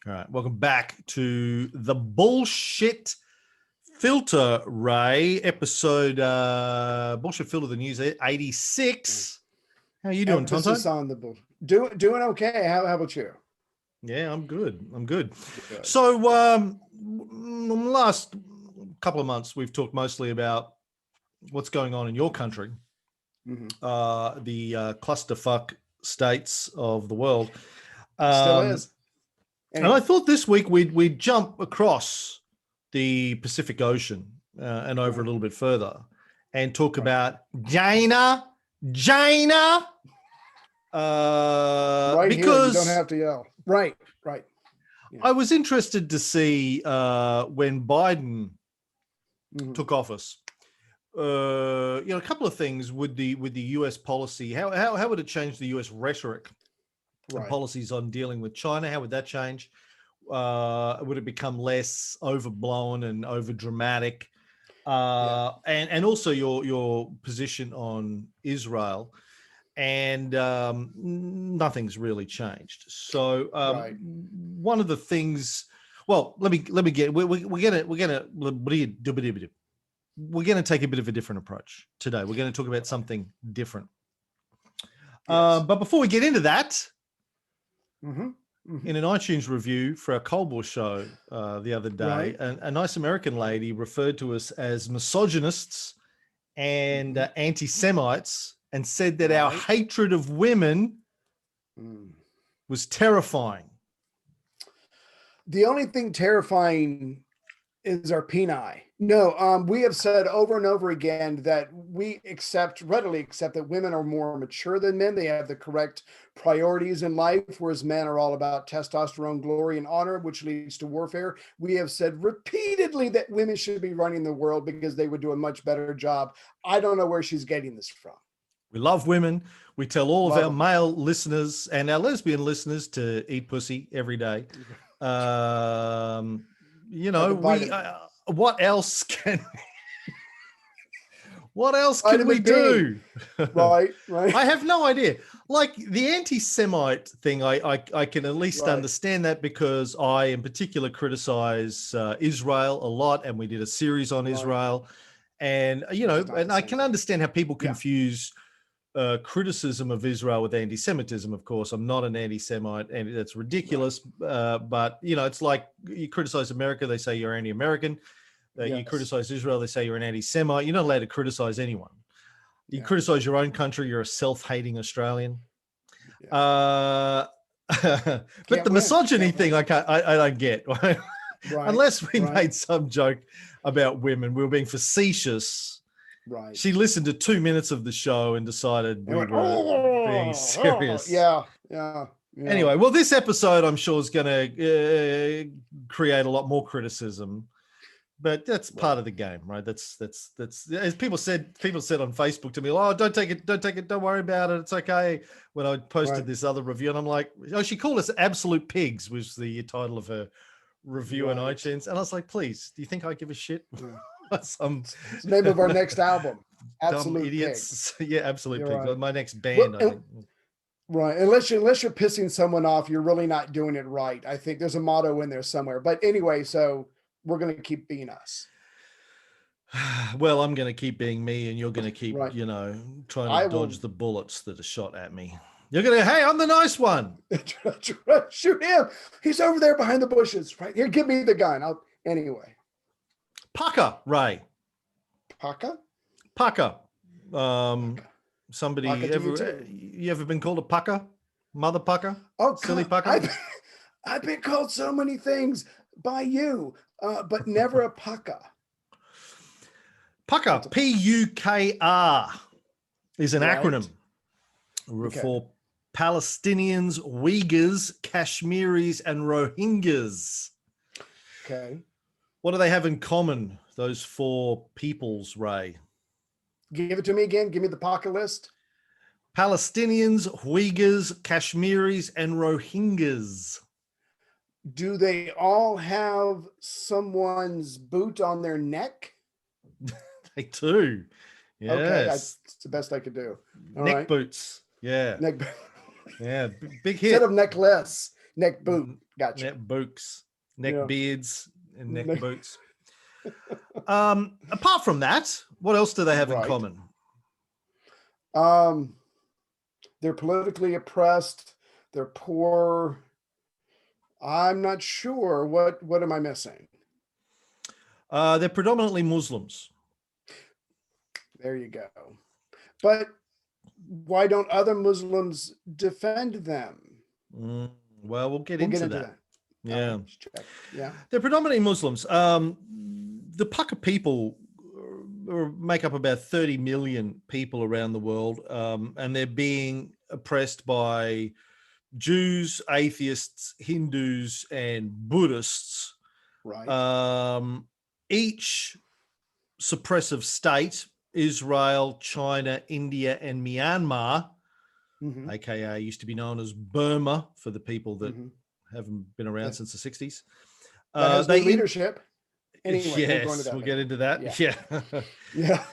All right, welcome back to the Bullshit Filter, Ray. Episode Bullshit Filter, the news 86. How are you doing, Tonto? Emphasis on the bull. Doing okay. How about you? Yeah, I'm good. Good. So, the last couple of months, we've talked mostly about what's going on in your country, the clusterfuck states of the world. Still is. And I thought this week we'd jump across the Pacific Ocean and over a little bit further and talk about China. Right Because here, you don't have to yell. Right. Yeah. I was interested to see when Biden took office. A couple of things with the U.S. policy. How would it change the U.S. rhetoric? And policies on dealing with China, how would that change? Would it become less overblown and over dramatic? And also your position on Israel, and nothing's really changed. So one of the things, well, let me get. We're gonna take a bit of a different approach today. We're going to talk about something different. But before we get into that. In an iTunes review for our Cold War show the other day, a nice American lady referred to us as misogynists and anti-Semites and said that our hatred of women was terrifying. The only thing terrifying is our peni. No, we have said over and over again that we readily accept that women are more mature than men. They have the correct priorities in life, whereas men are all about testosterone, glory, and honor, which leads to warfare. We have said repeatedly that women should be running the world because they would do a much better job. I don't know where she's getting this from. We love women. We tell all of our male listeners and our lesbian listeners to eat pussy every day. What else can we do? Right. I have no idea. Like the anti-Semite thing, I can at least understand that because I in particular criticize Israel a lot, and we did a series on Israel, and and I can understand how people confuse criticism of Israel with anti-Semitism. Of course, I'm not an anti-Semite, and that's ridiculous. But it's like you criticize America, they say you're anti-American. You criticize Israel, they say you're an anti-Semite. You're not allowed to criticize anyone. You criticize your own country, you're a self-hating Australian. But the misogyny thing, I don't get. Unless we made some joke about women, we were being facetious. Right. She listened to 2 minutes of the show and decided we were being serious. Yeah. Anyway, well, this episode I'm sure is going to create a lot more criticism, but that's part of the game, right? That's as people said on Facebook to me, "Oh, don't take it, don't worry about it, it's okay." When I posted this other review, and I'm like, "Oh, she called us absolute pigs," was the title of her review on iTunes, and I was like, "Please, do you think I give a shit?" It's the name of our next album. Absolute idiots. Pigs. Yeah, absolute pigs. My next band, I think. Right. Unless you're pissing someone off, you're really not doing it right. I think there's a motto in there somewhere. But anyway, so we're going to keep being us. Well, I'm going to keep being me, and you're going to keep, trying to dodge the bullets that are shot at me. You're going to, hey, I'm the nice one. Shoot him. He's over there behind the bushes. Right here. Give me the gun. Anyway. Pucker, Ray. Pucker? Somebody you ever been called a pucker? Mother pucker? Oh, silly pucker? I've been called so many things by you, but never a pucker. Pucker, P-U-K-R, is an acronym for Palestinians, Uighurs, Kashmiris, and Rohingyas. Okay. What do they have in common, those four peoples, Ray? Give it to me again. Give me the pocket list. Palestinians, Uighurs, Kashmiris, and Rohingyas. Do they all have someone's boot on their neck? They do. Yes. Okay, that's the best I could do. Neck boots. Yeah. Neck. Yeah. Big hit. Instead of necklace, neck boot. Gotcha. Neck books, neck Yeah. beards, and neck boots. Apart from that, what else do they have in Right. common? They're politically oppressed. They're poor. I'm not sure. What am I missing? They're predominantly Muslims. There you go. But why don't other Muslims defend them? Well, we'll get into that. Yeah. Yeah. They're predominantly Muslims. The Pukka people make up about 30 million people around the world, and they're being oppressed by Jews, atheists, Hindus, and Buddhists. Right. Each suppressive state, Israel, China, India, and Myanmar, aka used to be known as Burma for the people that haven't been around since the 60s. That has new leadership. Anyway, yes, we'll get into that. Yeah. Yeah.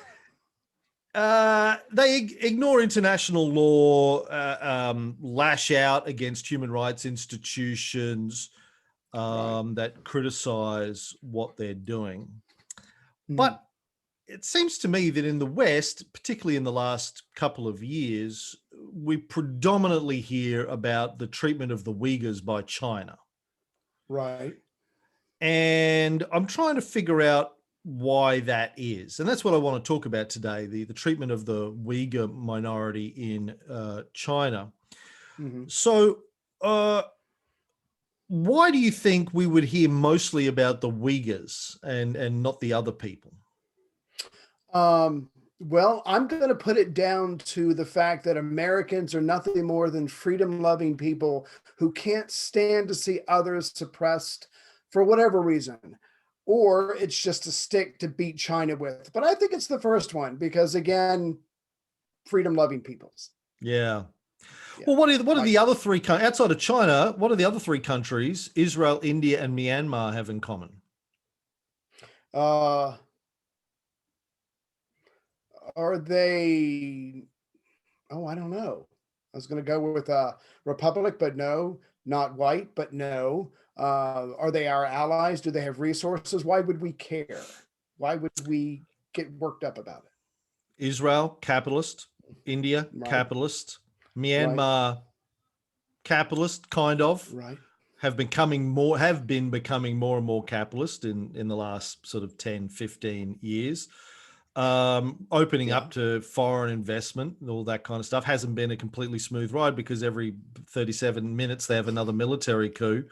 They ignore international law, lash out against human rights institutions that criticize what they're doing. But it seems to me that in the West, particularly in the last couple of years, we predominantly hear about the treatment of the Uyghurs by China. Right. And I'm trying to figure out why that is. And that's what I want to talk about today, the treatment of the Uyghur minority in China. So why do you think we would hear mostly about the Uyghurs and not the other people? Well, I'm going to put it down to the fact that Americans are nothing more than freedom-loving people who can't stand to see others suppressed for whatever reason, or it's just a stick to beat China with. But I think it's the first one because, again, freedom-loving peoples. Yeah. Well, what are the other three outside of China? What are the other three countries Israel, India, and Myanmar have in common? Are they? Oh, I don't know. I was going to go with Republic, but no. Not white, but no. Are they our allies? Do they have resources? Why would we care? Why would we get worked up about it? Israel, capitalist. India, capitalist. Myanmar, capitalist, kind of. Right. Have been becoming more and more capitalist in the last sort of 10, 15 years. Opening up to foreign investment and all that kind of stuff. Hasn't been a completely smooth ride because every 37 minutes they have another military coup.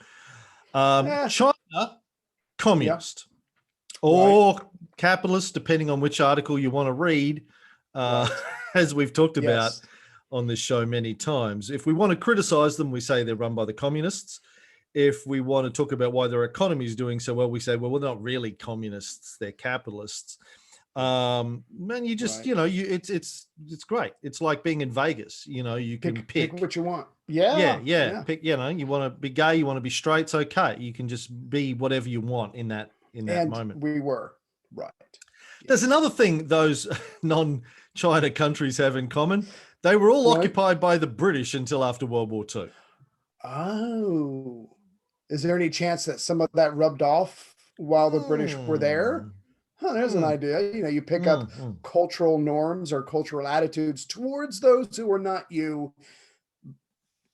China, communist or capitalist, depending on which article you want to read, as we've talked about on this show many times. If we want to criticize them, we say they're run by the communists. If we want to talk about why their economy is doing so well, we say, well, we're not really communists, they're capitalists. Man, you just, it's great. It's like being in Vegas, you can pick what you want. Pick, you want to be gay, you want to be straight, it's okay. You can just be whatever you want in that moment. We were right. There's another thing those non-China countries have in common. They were all occupied by the British until after World War II. Oh, is there any chance that some of that rubbed off while the British were there? There's an idea. You pick up cultural norms or cultural attitudes towards those who are not you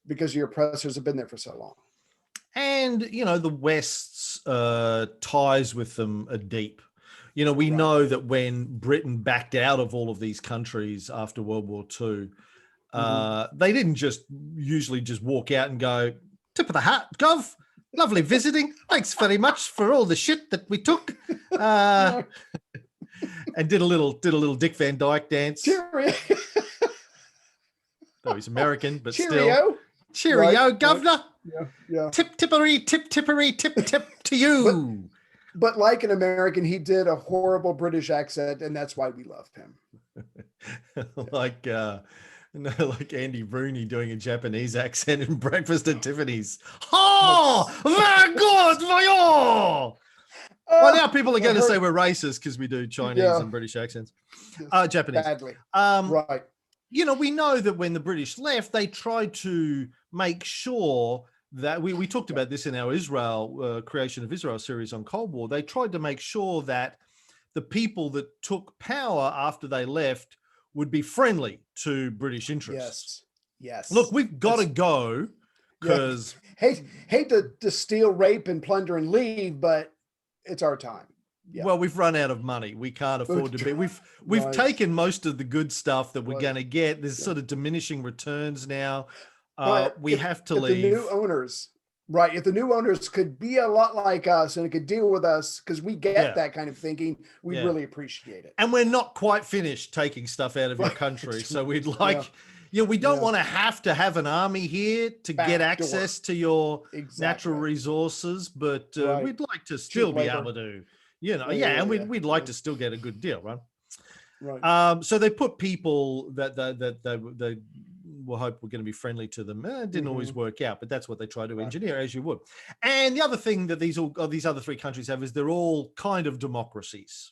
because your oppressors have been there for so long. And, the West's ties with them are deep. We know that when Britain backed out of all of these countries after World War II, they didn't usually just walk out and go, tip of the hat, Gov. Lovely visiting. Thanks very much for all the shit that we took. And did a little Dick Van Dyke dance. Cheerio. Though he's American, but Cheerio. Cheerio, right, governor. Yeah. Tip tippery, tip to you. But like an American, he did a horrible British accent, and that's why we love him. Like Andy Rooney doing a Japanese accent in Breakfast at Tiffany's. Oh, very good, voyeur. Well, now people are going to say we're racist because we do Chinese and British accents. Japanese. Badly. Right. We know that when the British left, they tried to make sure that we talked about this in our Israel creation of Israel series on Cold War. They tried to make sure that the people that took power after they left would be friendly to British interests. Yes. Look, we've got to go because hate to steal, rape, and plunder and leave, but it's our time. Yeah. Well, we've run out of money. We can't afford to be. We've taken most of the good stuff that we're going to get. There's sort of diminishing returns now. We have to leave. The new owners, right? If the new owners could be a lot like us and could deal with us, because we get that kind of thinking, we really appreciate it. And we're not quite finished taking stuff out of your country, so we'd like. We don't want to have an army here to get access to your natural resources, but we'd like to still be able to. And we'd like to still get a good deal, right? Right. So they put people that they will hope we're going to be friendly to them. It didn't always work out, but that's what they try to engineer, as you would. And the other thing that these other three countries have is they're all kind of democracies,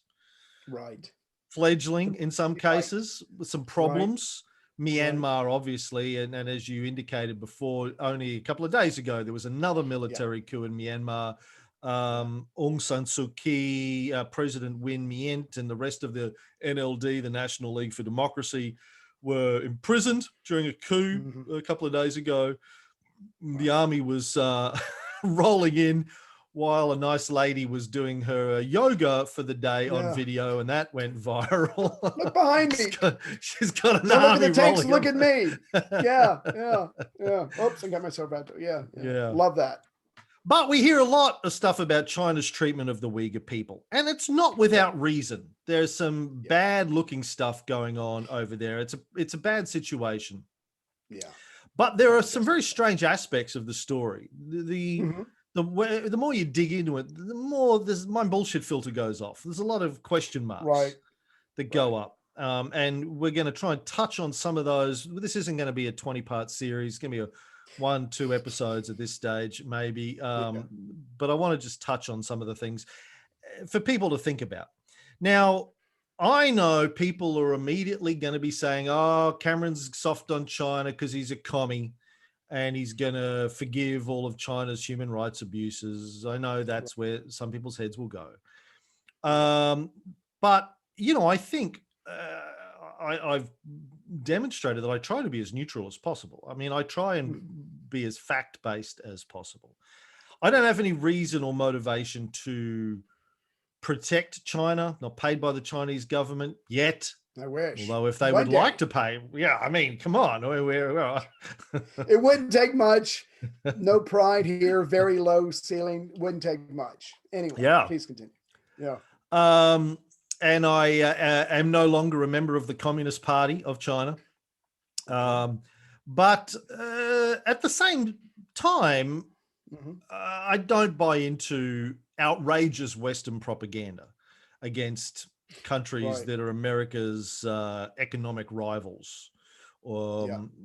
right? Fledgling in some cases with some problems. Myanmar, obviously, and as you indicated before, only a couple of days ago, there was another military coup in Myanmar. Aung San Suu Kyi, President Win Myint, and the rest of the NLD, the National League for Democracy, were imprisoned during a coup a couple of days ago. The army was rolling in while a nice lady was doing her yoga for the day on video, and that went viral. Look behind me. She's got an Don't army look at the tanks, rolling look at me. Yeah. Oops, I got myself out. Yeah. Love that. But we hear a lot of stuff about China's treatment of the Uighur people, and it's not without reason. There's some bad-looking stuff going on over there. It's a bad situation. Yeah. But there are some very strange aspects of the story. The more you dig into it, the more my bullshit filter goes off. There's a lot of question marks that go up. And we're going to try and touch on some of those. This isn't going to be a 20-part series. It's going to be 1-2 episodes at this stage, maybe. But I want to just touch on some of the things for people to think about. Now, I know people are immediately going to be saying, oh, Cameron's soft on China because he's a commie and he's going to forgive all of China's human rights abuses. I know that's where some people's heads will go. But, I think I've demonstrated that I try to be as neutral as possible. I mean, I try and be as fact-based as possible. I don't have any reason or motivation to protect China, not paid by the Chinese government yet. I wish. Although if they would like to pay, I mean, come on. It wouldn't take much. No pride here. Very low ceiling. Wouldn't take much. Anyway, please continue. Yeah. And I am no longer a member of the Communist Party of China. But at the same time, I don't buy into outrageous Western propaganda against countries that are America's economic rivals.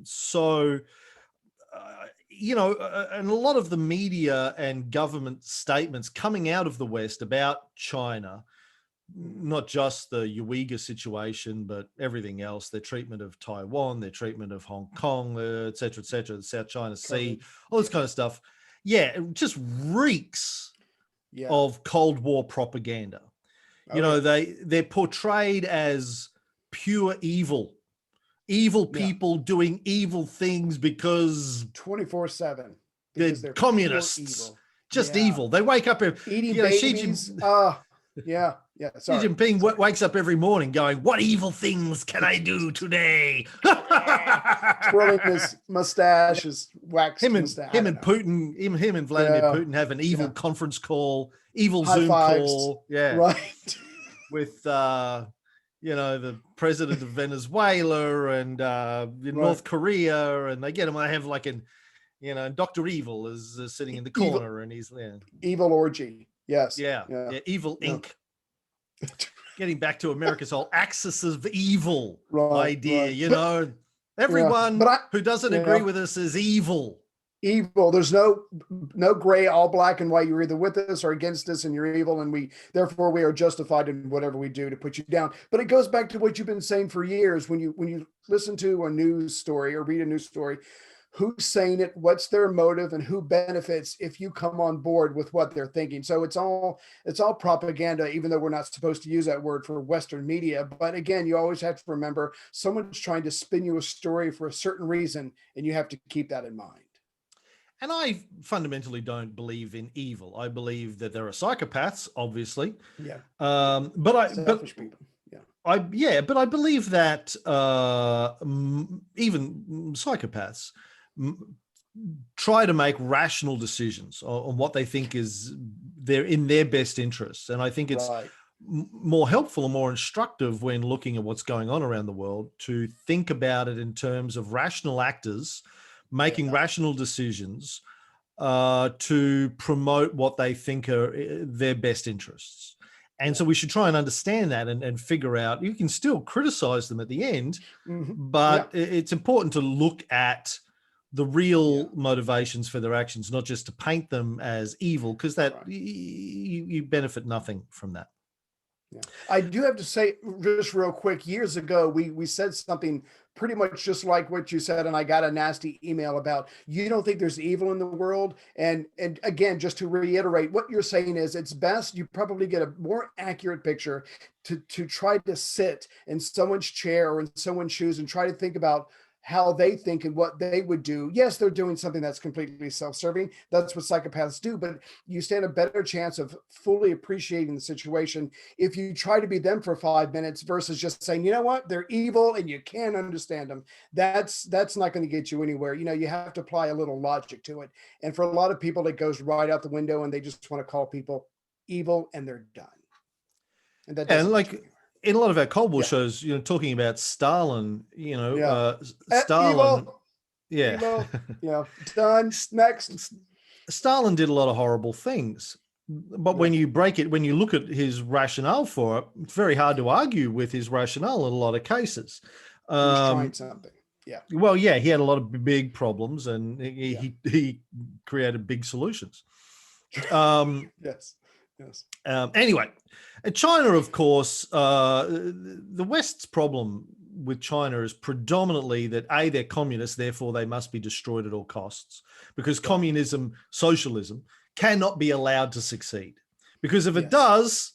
So, and a lot of the media and government statements coming out of the West about China, not just the Uighur situation, but everything else, their treatment of Taiwan, their treatment of Hong Kong, et cetera, the South China Sea, all this kind of stuff. Yeah, it just reeks of Cold War propaganda. They're portrayed as pure evil people doing evil things because 24/7. They're communists, just evil. They wake up eating babies. Sorry. Xi Jinping wakes up every morning going, "What evil things can I do today?" Twirling his mustache, his waxed mustache. Him and Vladimir Putin have an evil conference call, evil High Zoom fives. call. Yeah. Right. With the president of Venezuela and North Korea, and they get him. I have like Dr. Evil is sitting in the corner, and he's there. Evil orgy. Yes. Yeah. Evil Inc. Getting back to America's whole axis of evil idea, everyone who doesn't agree with us is evil. Evil. There's no gray, all black and white. You're either with us or against us, and you're evil, and therefore we are justified in whatever we do to put you down. But it goes back to what you've been saying for years. When you listen to a news story or read a news story, who's saying it, what's their motive, and who benefits if you come on board with what they're thinking. So it's all propaganda, even though we're not supposed to use that word for Western media. But again, you always have to remember someone's trying to spin you a story for a certain reason, and you have to keep that in mind. And I fundamentally don't believe in evil. I believe that there are psychopaths, obviously. Yeah. Selfish people. But I believe that even psychopaths try to make rational decisions on what they think is in their best interests. And I think it's more helpful and more instructive when looking at what's going on around the world to think about it in terms of rational actors making rational decisions to promote what they think are their best interests. And so we should try and understand that and figure out, you can still criticize them at the end, but it's important to look at the real motivations for their actions, not just to paint them as evil, because that you benefit nothing from that. Yeah. I do have to say, just real quick, years ago, we said something pretty much just like what you said, and I got a nasty email about, you don't think there's evil in the world. And again, just to reiterate, what you're saying is it's best you probably get a more accurate picture to try to sit in someone's chair or in someone's shoes and try to think about how they think and what they would do. Yes, they're doing something that's completely self-serving. That's what psychopaths do, but you stand a better chance of fully appreciating the situation if you try to be them for 5 minutes versus just saying, you know what, they're evil and you can't understand them. That's not going to get you anywhere. You know, you have to apply a little logic to it. And for a lot of people, it goes right out the window and they just want to call people evil and they're done. And that doesn't in a lot of our Cold War shows, you know, talking about Stalin, Stalin, evil, done, next. Stalin did a lot of horrible things, but when you when you look at his rationale for it, it's very hard to argue with his rationale in a lot of cases. He was trying something. Yeah. Well, he had a lot of big problems and he created big solutions. Yes. Anyway, China, of course, the West's problem with China is predominantly that they're communists, therefore they must be destroyed at all costs, because communism, socialism cannot be allowed to succeed, because if it does,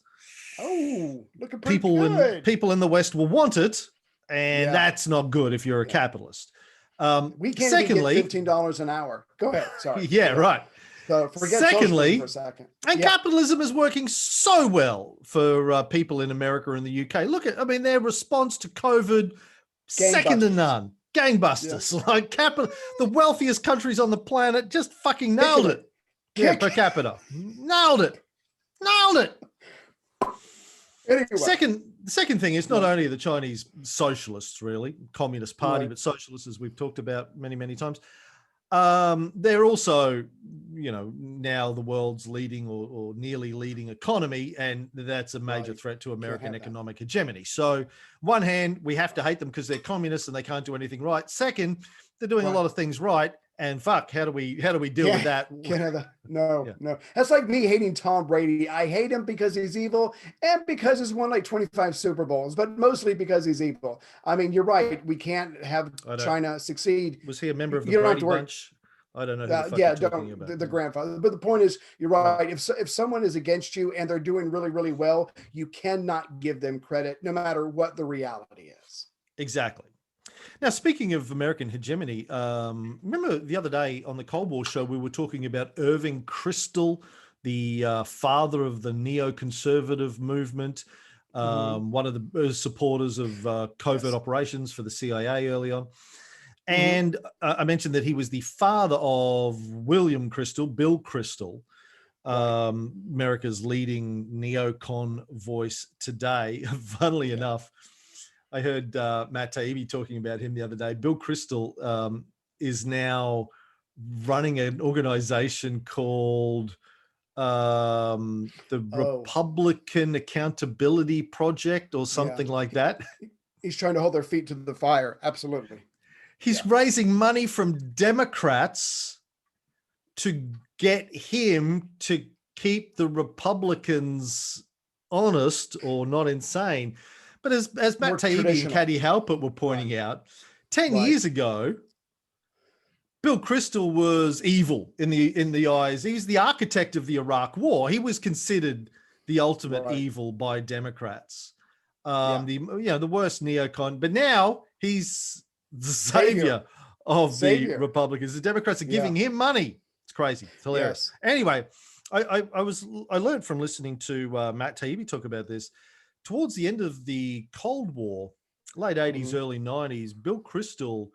people in the West will want it, and that's not good if you're a capitalist. We can't even get $15 an hour. Go ahead. Sorry. Right. So forget socialism for a second. And capitalism is working so well for people in America and the UK. Look at, their response to COVID, second to none. Gangbusters. Like the wealthiest countries on the planet just fucking nailed it. Per capita. Nailed it. Anyway. The second thing is not only the Chinese socialists, really, Communist Party, but socialists, as we've talked about many, many times. They're also, now the world's leading or nearly leading economy, and that's a major threat to American economic hegemony. So, one hand, we have to hate them because they're communists and they can't do anything right. Second, they're doing a lot of things right, and fuck, how do we deal with that? No. That's like me hating Tom Brady. I hate him because he's evil and because he's won like 25 Super Bowls, but mostly because he's evil. I mean, you're right. We can't have China succeed. Was he a member of the Brady Bunch? I don't know. Who you're talking about. The grandfather. But the point is, you're right. If someone is against you and they're doing really, really well, you cannot give them credit, no matter what the reality is. Exactly. Now, speaking of American hegemony, remember the other day on the Cold War show, we were talking about Irving Kristol, the father of the neoconservative movement, one of the supporters of covert operations for the CIA early on. And I mentioned that he was the father of William Kristol, Bill Kristol, America's leading neocon voice today. Funnily enough, I heard Matt Taibbi talking about him the other day. Bill Kristol is now running an organization called the Republican Accountability Project or something like that. He's trying to hold their feet to the fire. Absolutely. He's raising money from Democrats to get him to keep the Republicans honest or not insane. But as Matt Taibbi and Katie Halpert were pointing out, 10 years ago, Bill Kristol was evil in the eyes. He's the architect of the Iraq War. He was considered the ultimate evil by Democrats. The worst neocon. But now he's the savior of the Republicans. The Democrats are giving him money. It's crazy. It's hilarious. Yes. Anyway, I learned from listening to Matt Taibbi talk about this. Towards the end of the Cold War, late 80s, early 90s, Bill Kristol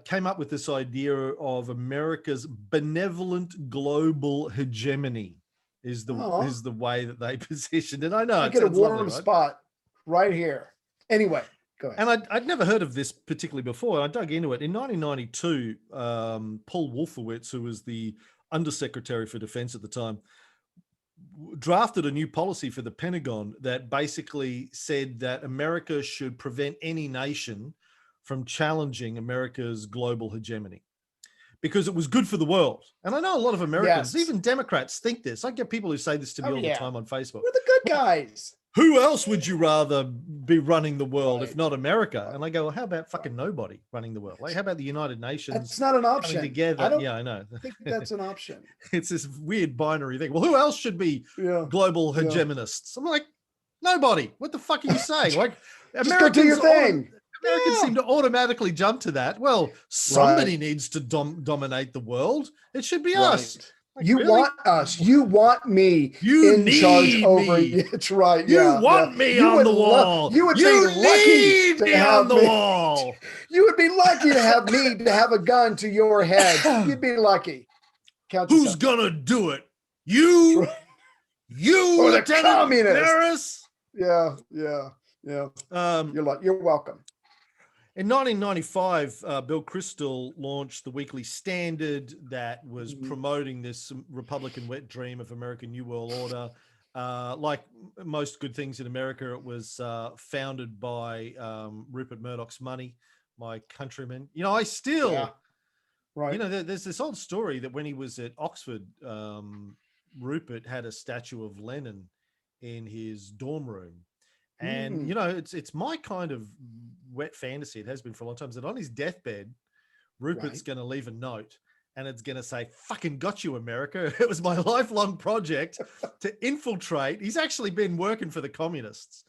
came up with this idea of America's benevolent global hegemony is the way that they positioned it. I know I get a warm spot right here. Anyway, go ahead. And I'd never heard of this particularly before. I dug into it. In 1992, Paul Wolfowitz, who was the Undersecretary for Defense at the time, drafted a new policy for the Pentagon that basically said that America should prevent any nation from challenging America's global hegemony because it was good for the world. And I know a lot of Americans, even Democrats, think this. I get people who say this to me all the time on Facebook. We're the good guys. Who else would you rather be running the world if not America? And I go, well, how about fucking nobody running the world? Like, how about the United Nations? That's not an option. Together? I know. I think that's an option. It's this weird binary thing. Well, who else should be global hegemonists? I'm like, nobody. What the fuck are you saying? Like, Americans do your thing. Americans seem to automatically jump to that. Well, somebody needs to dominate the world. It should be us. Like, you want us. You want me in charge over you. It's right. You want me on the wall. You would be lucky to have the wall. You would be lucky to have me to have a gun to your head. You'd be lucky. Who's gonna do it? You? You or the communists? Yeah. You're welcome. In 1995, Bill Kristol launched the Weekly Standard that was promoting this Republican wet dream of American New World Order. Like most good things in America, it was founded by Rupert Murdoch's money, my countryman. You know, I still, you know, there's this old story that when he was at Oxford, Rupert had a statue of Lenin in his dorm room. And, you know, it's my kind of wet fantasy. It has been for a long time that on his deathbed, Rupert's going to leave a note and it's going to say, fucking got you, America. It was my lifelong project to infiltrate. He's actually been working for the communists.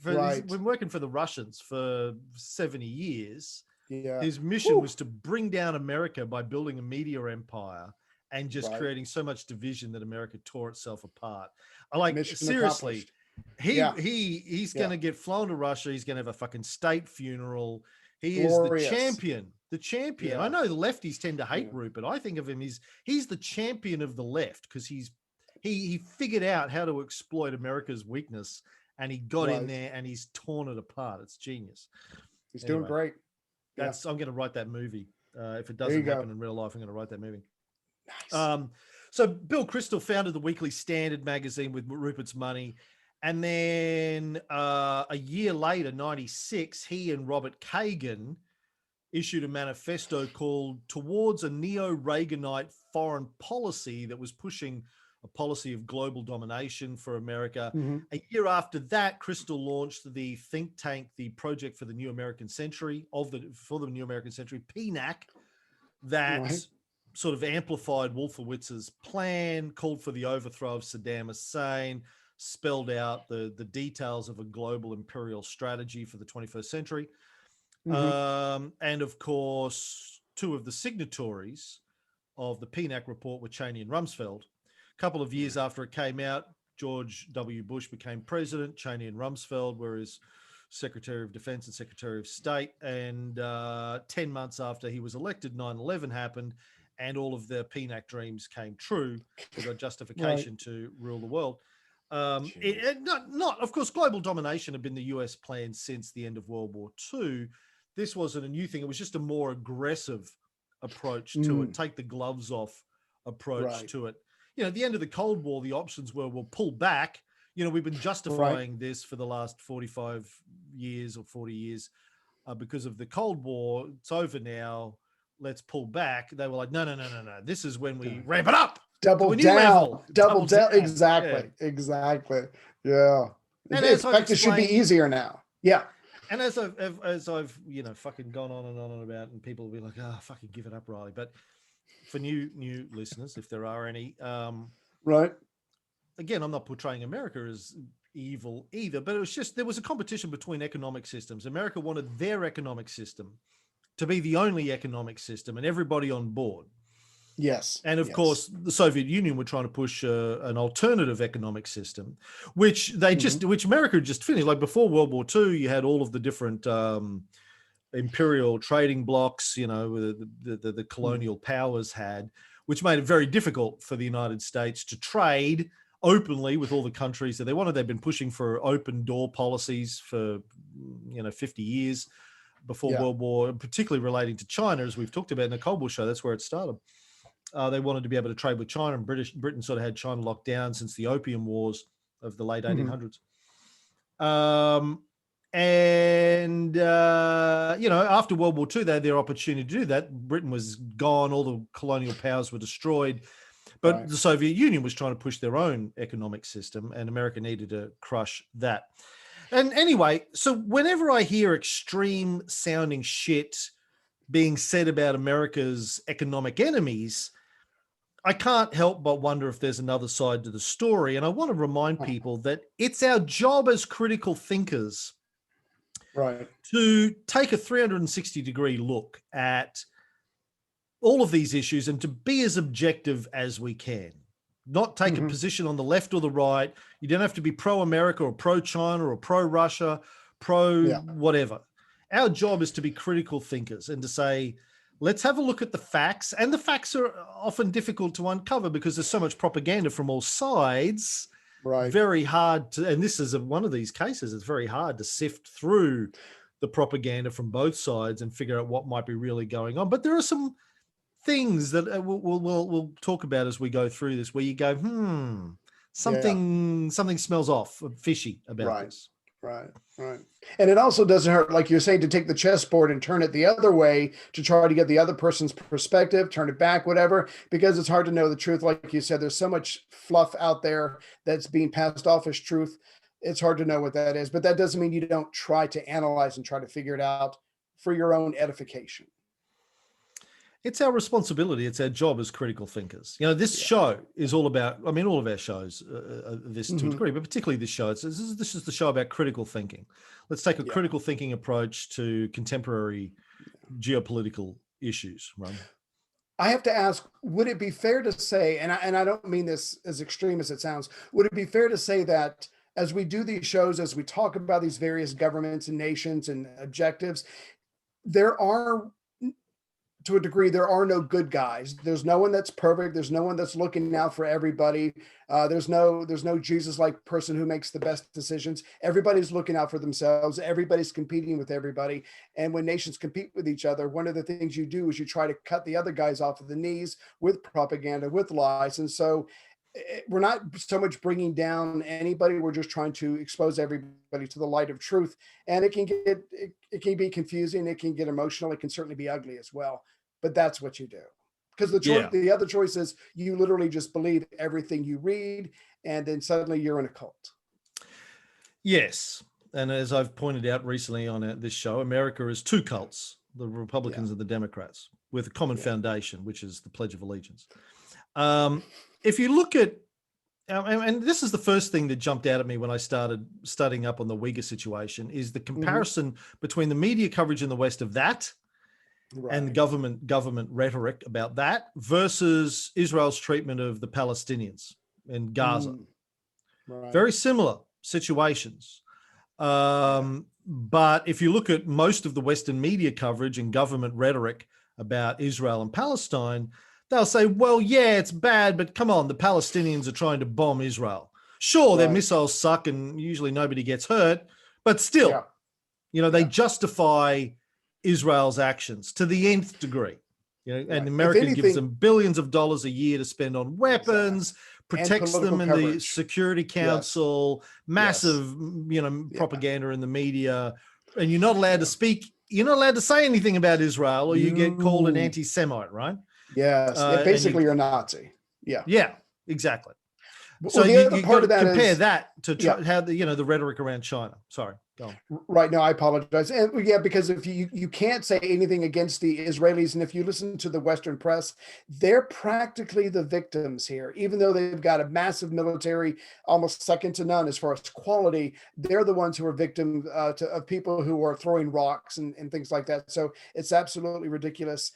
He's been working for the Russians for 70 years. Yeah. His mission was to bring down America by building a media empire and just creating so much division that America tore itself apart. I like, mission seriously. He's going to get flown to Russia. He's going to have a fucking state funeral. He is the champion. The champion. I know the lefties tend to hate Rupert. I think of him as he's the champion of the left because he figured out how to exploit America's weakness and he got in there and he's torn it apart. It's genius. He's doing great. I'm going to write that movie. If it doesn't happen in real life, I'm going to write that movie. Nice. So Bill Kristol founded the Weekly Standard magazine with Rupert's money. And then a year later, 96, he and Robert Kagan issued a manifesto called Towards a Neo-Reaganite Foreign Policy that was pushing a policy of global domination for America. A year after that, Kristol launched the think tank, the Project for the New American Century, for the New American Century, PNAC, that sort of amplified Wolfowitz's plan, called for the overthrow of Saddam Hussein, spelled out the details of a global imperial strategy for the 21st century. And of course, two of the signatories of the PNAC report were Cheney and Rumsfeld. A couple of years after it came out, George W. Bush became president. Cheney and Rumsfeld were his Secretary of Defense and Secretary of State. And 10 months after he was elected, 9/11 happened, and all of the PNAC dreams came true. They got justification to rule the world. Of course, global domination had been the US plan since the end of World War II. This wasn't a new thing. It was just a more aggressive approach to it, take the gloves off approach to it. You know, at the end of the Cold War, the options were, we'll pull back. You know, we've been justifying this for the last 45 years or 40 years because of the Cold War. It's over now. Let's pull back. They were like, no. This is when we ramp it up. Double down. Exactly. Yeah. And in fact, it should be easier now. Yeah. And as I've fucking gone on and about, and people will be like, "Oh, fucking give it up, Riley." But for new listeners, if there are any, right. Again, I'm not portraying America as evil either, but it was just there was a competition between economic systems. America wanted their economic system to be the only economic system, and everybody on board. Yes. And of course, the Soviet Union were trying to push an alternative economic system, which which America had just finished. Like before World War II, you had all of the different imperial trading blocks, the colonial powers had, which made it very difficult for the United States to trade openly with all the countries that they wanted. They've been pushing for open door policies for 50 years before World War, particularly relating to China, as we've talked about in the Cold War show. That's where it started. They wanted to be able to trade with China, and Britain sort of had China locked down since the Opium Wars of the late 1800s. After World War II, they had their opportunity to do that. Britain was gone. All the colonial powers were destroyed. But the Soviet Union was trying to push their own economic system, and America needed to crush that. And anyway, so whenever I hear extreme sounding shit being said about America's economic enemies, I can't help but wonder if there's another side to the story. And I want to remind people that it's our job as critical thinkers to take a 360-degree look at all of these issues and to be as objective as we can. Not take a position on the left or the right. You don't have to be pro-America or pro-China or pro-Russia, pro-whatever. Our job is to be critical thinkers and to say, let's have a look at the facts. And the facts are often difficult to uncover because there's so much propaganda from all sides. Right. Very hard to, and this is one of these cases, it's very hard to sift through the propaganda from both sides and figure out what might be really going on. But there are some things that we'll talk about as we go through this, where you go, something smells off, fishy about this. Right. And it also doesn't hurt, like you're saying, to take the chessboard and turn it the other way to try to get the other person's perspective, turn it back, whatever, because it's hard to know the truth. Like you said, there's so much fluff out there that's being passed off as truth. It's hard to know what that is, but that doesn't mean you don't try to analyze and try to figure it out for your own edification. It's our responsibility. It's our job as critical thinkers. This show is all about, all of our shows this to a degree, but particularly this show. This is the show about critical thinking. Let's take a critical thinking approach to contemporary geopolitical issues, right? I have to ask, would it be fair to say, and I don't mean this as extreme as it sounds, would it be fair to say that as we do these shows, as we talk about these various governments and nations and objectives, there are, to a degree, there are no good guys. There's no one that's perfect. There's no one that's looking out for everybody. There's no Jesus-like person who makes the best decisions. Everybody's looking out for themselves. Everybody's competing with everybody. And when nations compete with each other, one of the things you do is you try to cut the other guys off of the knees with propaganda, with lies. And so we're not so much bringing down anybody. We're just trying to expose everybody to the light of truth. And it can be confusing. It can get emotional. It can certainly be ugly as well. But that's what you do. Because the other choice is you literally just believe everything you read, and then suddenly you're in a cult. Yes. And as I've pointed out recently on this show, America is two cults, the Republicans and the Democrats, with a common foundation, which is the Pledge of Allegiance. If you look at, and this is the first thing that jumped out at me when I started studying up on the Uighur situation, is the comparison between the media coverage in the West of that and government rhetoric about that versus Israel's treatment of the Palestinians in Gaza. Very similar situations. But if you look at most of the Western media coverage and government rhetoric about Israel and Palestine, they'll say, well, yeah, it's bad, but come on, the Palestinians are trying to bomb Israel. Sure, their missiles suck and usually nobody gets hurt, but still, they justify Israel's actions to the nth degree. And America gives them billions of dollars a year to spend on weapons, protects them in the Security Council, massive, propaganda in the media, and you're not allowed to speak. You're not allowed to say anything about Israel, or you get called an anti-Semite, right? Yes, basically you're a Nazi. Yeah, exactly. Well, so the you other part of that compare is, that to how the rhetoric around China. Sorry. Go. Right. No, I apologize. And yeah, because if you can't say anything against the Israelis, and if you listen to the Western press, they're practically the victims here, even though they've got a massive military, almost second to none as far as quality. They're the ones who are victims of people who are throwing rocks and things like that. So it's absolutely ridiculous.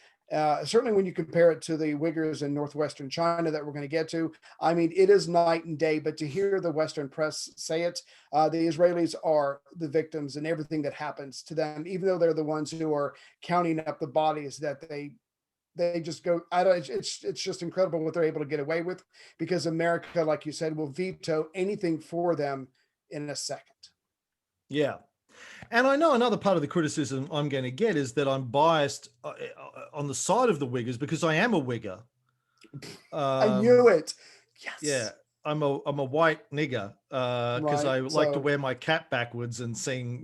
Certainly when you compare it to the Uighurs in northwestern China that we're going to get to, I mean, it is night and day. But to hear the Western press say it, the Israelis are the victims in everything that happens to them, even though they're the ones who are counting up the bodies that they just go. I don't. It's just incredible what they're able to get away with, because America, like you said, will veto anything for them in a second. Yeah. And I know another part of the criticism I'm going to get is that I'm biased on the side of the Uighurs because I am a Uighur. I knew it. Yes. Yeah, I'm a white nigger because I like to wear my cap backwards and sing,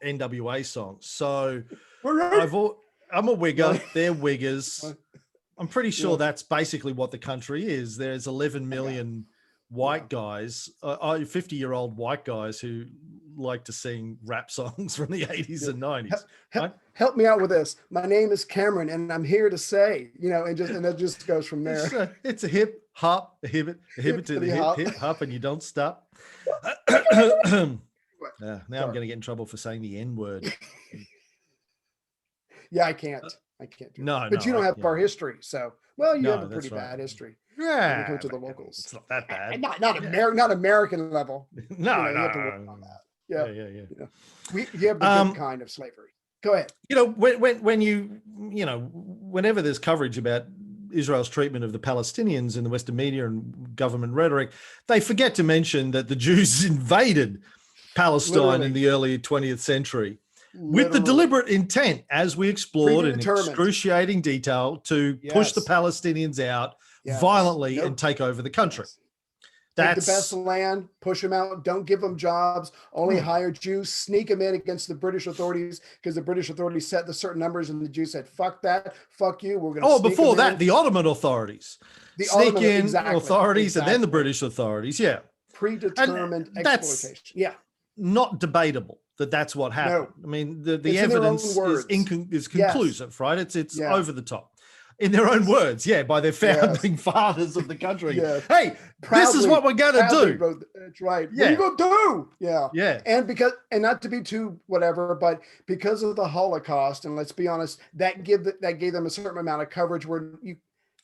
NWA songs. So I'm a Uighur. They're Uighurs. I'm pretty sure that's basically what the country is. There's 11 million white guys, 50-year-old white guys who like to sing rap songs from the 80s and 90s. Help me out with this. My name is Cameron, and I'm here to say, and that just goes from there. It's a hip hop, a hip to the hip hop, and you don't stop. Now I'm going to get in trouble for saying the N word. Yeah, I can't. Do no, but you don't have our history, so you have a pretty bad history. Yeah, when you come to the locals. It's not that bad. Not American level. No, you have to work on that. Yeah. You have the good kind of slavery. Go ahead. Whenever there's coverage about Israel's treatment of the Palestinians in the Western media and government rhetoric, they forget to mention that the Jews invaded Palestine in the early 20th century with the deliberate intent, as we explored in excruciating detail, to push the Palestinians out violently and take over the country. Take the best land, push them out, don't give them jobs, only hire Jews, sneak them in against the British authorities, because the British authorities set the certain numbers and the Jews said, fuck that, fuck you, we're going to before that, the Ottoman authorities. The Ottoman authorities and then the British authorities, predetermined exploitation. Not debatable that's what happened. No. I mean, the evidence is conclusive, right? It's over the top. In their own words, by their founding fathers of the country. Hey, this is what we're going to do. That's right. What are you going to do? Yeah. And not to be too whatever, but because of the Holocaust, and let's be honest, that gave them a certain amount of coverage where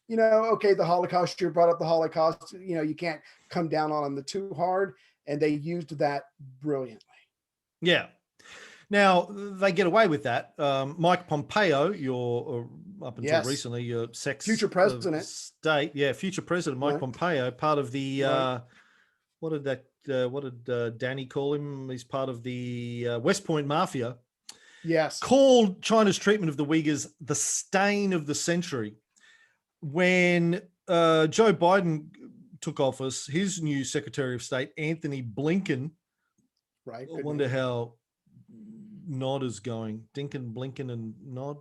the Holocaust, you brought up the Holocaust, you can't come down on them too hard. And they used that brilliantly. Yeah. Now, they get away with that. Mike Pompeo, up until recently, your future president. State. Yeah, future president Mike Pompeo, part of the, what did Danny call him? He's part of the West Point Mafia. Yes. Called China's treatment of the Uyghurs the stain of the century. When Joe Biden took office, his new Secretary of State, Anthony Blinken, I wonder how Nod is going. Dinkin, Blinken, and Nod,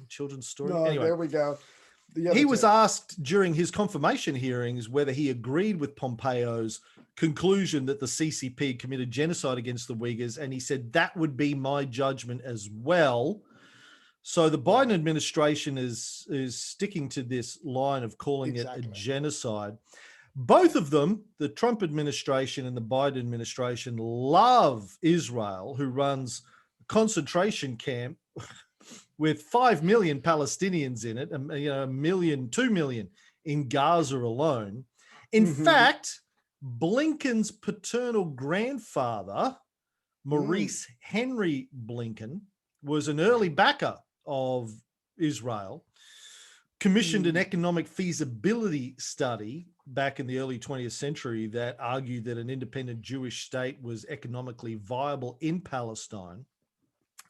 children's story. No, anyway, there we go. He was asked during his confirmation hearings whether he agreed with Pompeo's conclusion that the CCP committed genocide against the Uyghurs, and he said that would be my judgment as well. So the Biden administration is sticking to this line of calling it a genocide. Both of them, the Trump administration and the Biden administration, love Israel, who runs a concentration camp with 5 million Palestinians in it, 2 million in Gaza alone. In fact, Blinken's paternal grandfather, Maurice Henry Blinken, was an early backer of Israel, commissioned an economic feasibility study back in the early 20th century that argued that an independent Jewish state was economically viable in Palestine.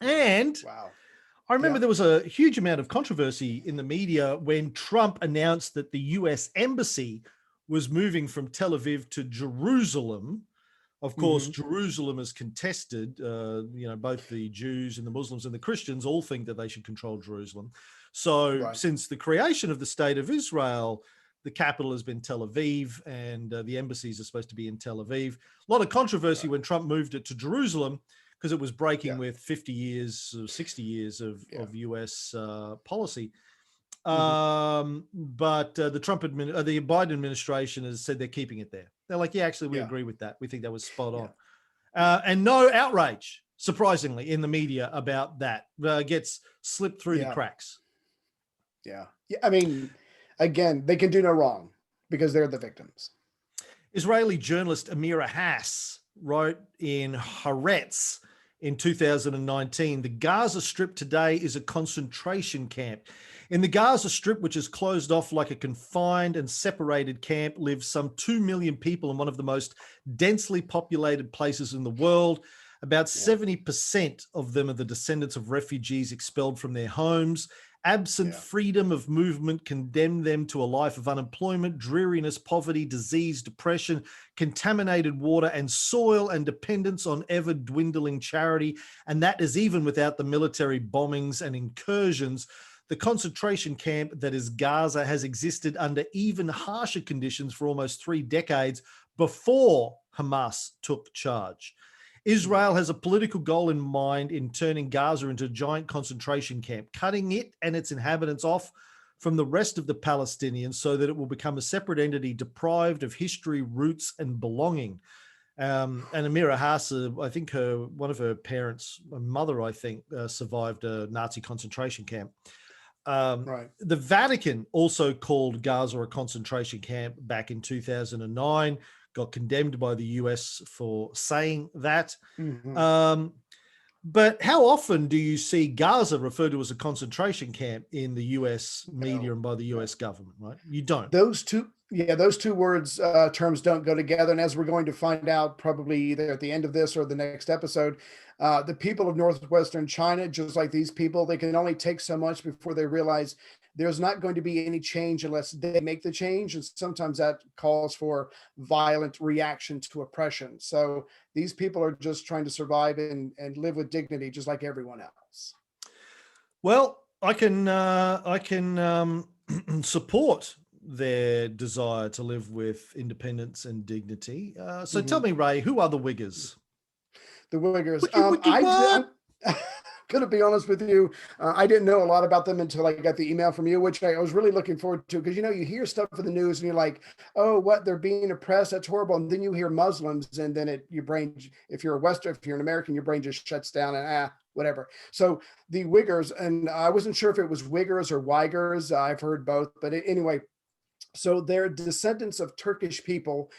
And I remember there was a huge amount of controversy in the media when Trump announced that the US embassy was moving from Tel Aviv to Jerusalem. Of course, Jerusalem is contested. Both the Jews and the Muslims and the Christians all think that they should control Jerusalem. So since the creation of the state of Israel, the capital has been Tel Aviv, and the embassies are supposed to be in Tel Aviv. A lot of controversy when Trump moved it to Jerusalem, because it was breaking Yeah. with 50 years or 60 years of US policy. But the the Biden administration has said they're keeping it there. They're like, yeah, actually, we agree with that. We think that was spot on. And no outrage, surprisingly, in the media about that. Gets slipped through the cracks. Yeah. I mean, again, they can do no wrong because they're the victims. Israeli journalist Amira Hass wrote in Haaretz in 2019, the Gaza Strip today is a concentration camp. In the Gaza Strip, which is closed off like a confined and separated camp, live some 2 million people in one of the most densely populated places in the world. About 70% of them are the descendants of refugees expelled from their homes. Absent freedom of movement condemned them to a life of unemployment, dreariness, poverty, disease, depression, contaminated water and soil, and dependence on ever-dwindling charity. And that is even without the military bombings and incursions. The concentration camp that is Gaza has existed under even harsher conditions for almost 3 decades before Hamas took charge. Israel has a political goal in mind in turning Gaza into a giant concentration camp, cutting it and its inhabitants off from the rest of the Palestinians so that it will become a separate entity deprived of history, roots, and belonging. And Amira Hass, I think one of her parents, a mother, I think, survived a Nazi concentration camp. The Vatican also called Gaza a concentration camp back in 2009, got condemned by the US for saying that. But how often do you see Gaza referred to as a concentration camp in the US media and by the US government, right? You don't. Those two words, terms don't go together. And as we're going to find out probably either at the end of this or the next episode, the people of northwestern China, just like these people, they can only take so much before they realize there's not going to be any change unless they make the change. And sometimes that calls for violent reaction to oppression. So these people are just trying to survive and live with dignity, just like everyone else. Well, I can support their desire to live with independence and dignity. So tell me, Ray, who are the Uighurs? The Uighurs. What? Gonna be honest with you, I didn't know a lot about them until I got the email from you, which I was really looking forward to, because you hear stuff in the news and you're like, oh, what, they're being oppressed, that's horrible. And then you hear Muslims, and then your brain, if you're an American, your brain just shuts down and whatever. So the Uighurs, and I wasn't sure if it was Uighurs or Uighurs. I've heard both, but anyway. So they're descendants of Turkish people.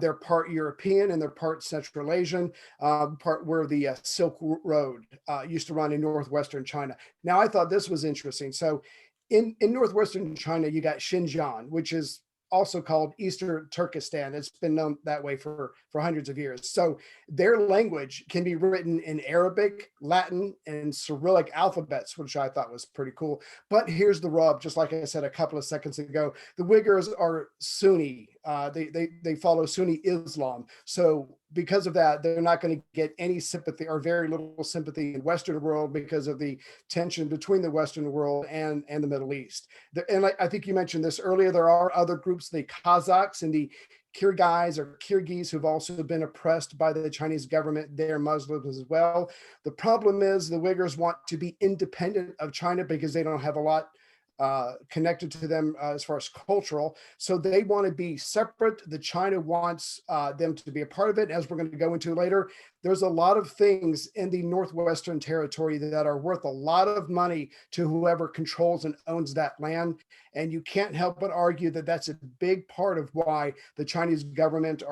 They're part European and they're part Central Asian, part where the Silk Road used to run in northwestern China. Now, I thought this was interesting. So in northwestern China, you got Shinjang, which is also called Eastern Turkestan. It's been known that way for hundreds of years. So their language can be written in Arabic, Latin, and Cyrillic alphabets, which I thought was pretty cool. But here's the rub, just like I said a couple of seconds ago, the Uighurs are Sunni. They follow Sunni Islam. So because of that, they're not going to get any sympathy or very little sympathy in the Western world because of the tension between the Western world and the Middle East. And I think you mentioned this earlier, there are other groups, the Kazakhs and the Kyrgyz, who've also been oppressed by the Chinese government. They're Muslims as well. The problem is the Uighurs want to be independent of China because they don't have a lot connected to them as far as cultural. So they want to be separate. The China wants them to be a part of it. As we're going to go into later, there's a lot of things in the Northwestern Territory that are worth a lot of money to whoever controls and owns that land. And you can't help but argue that that's a big part of why the Chinese government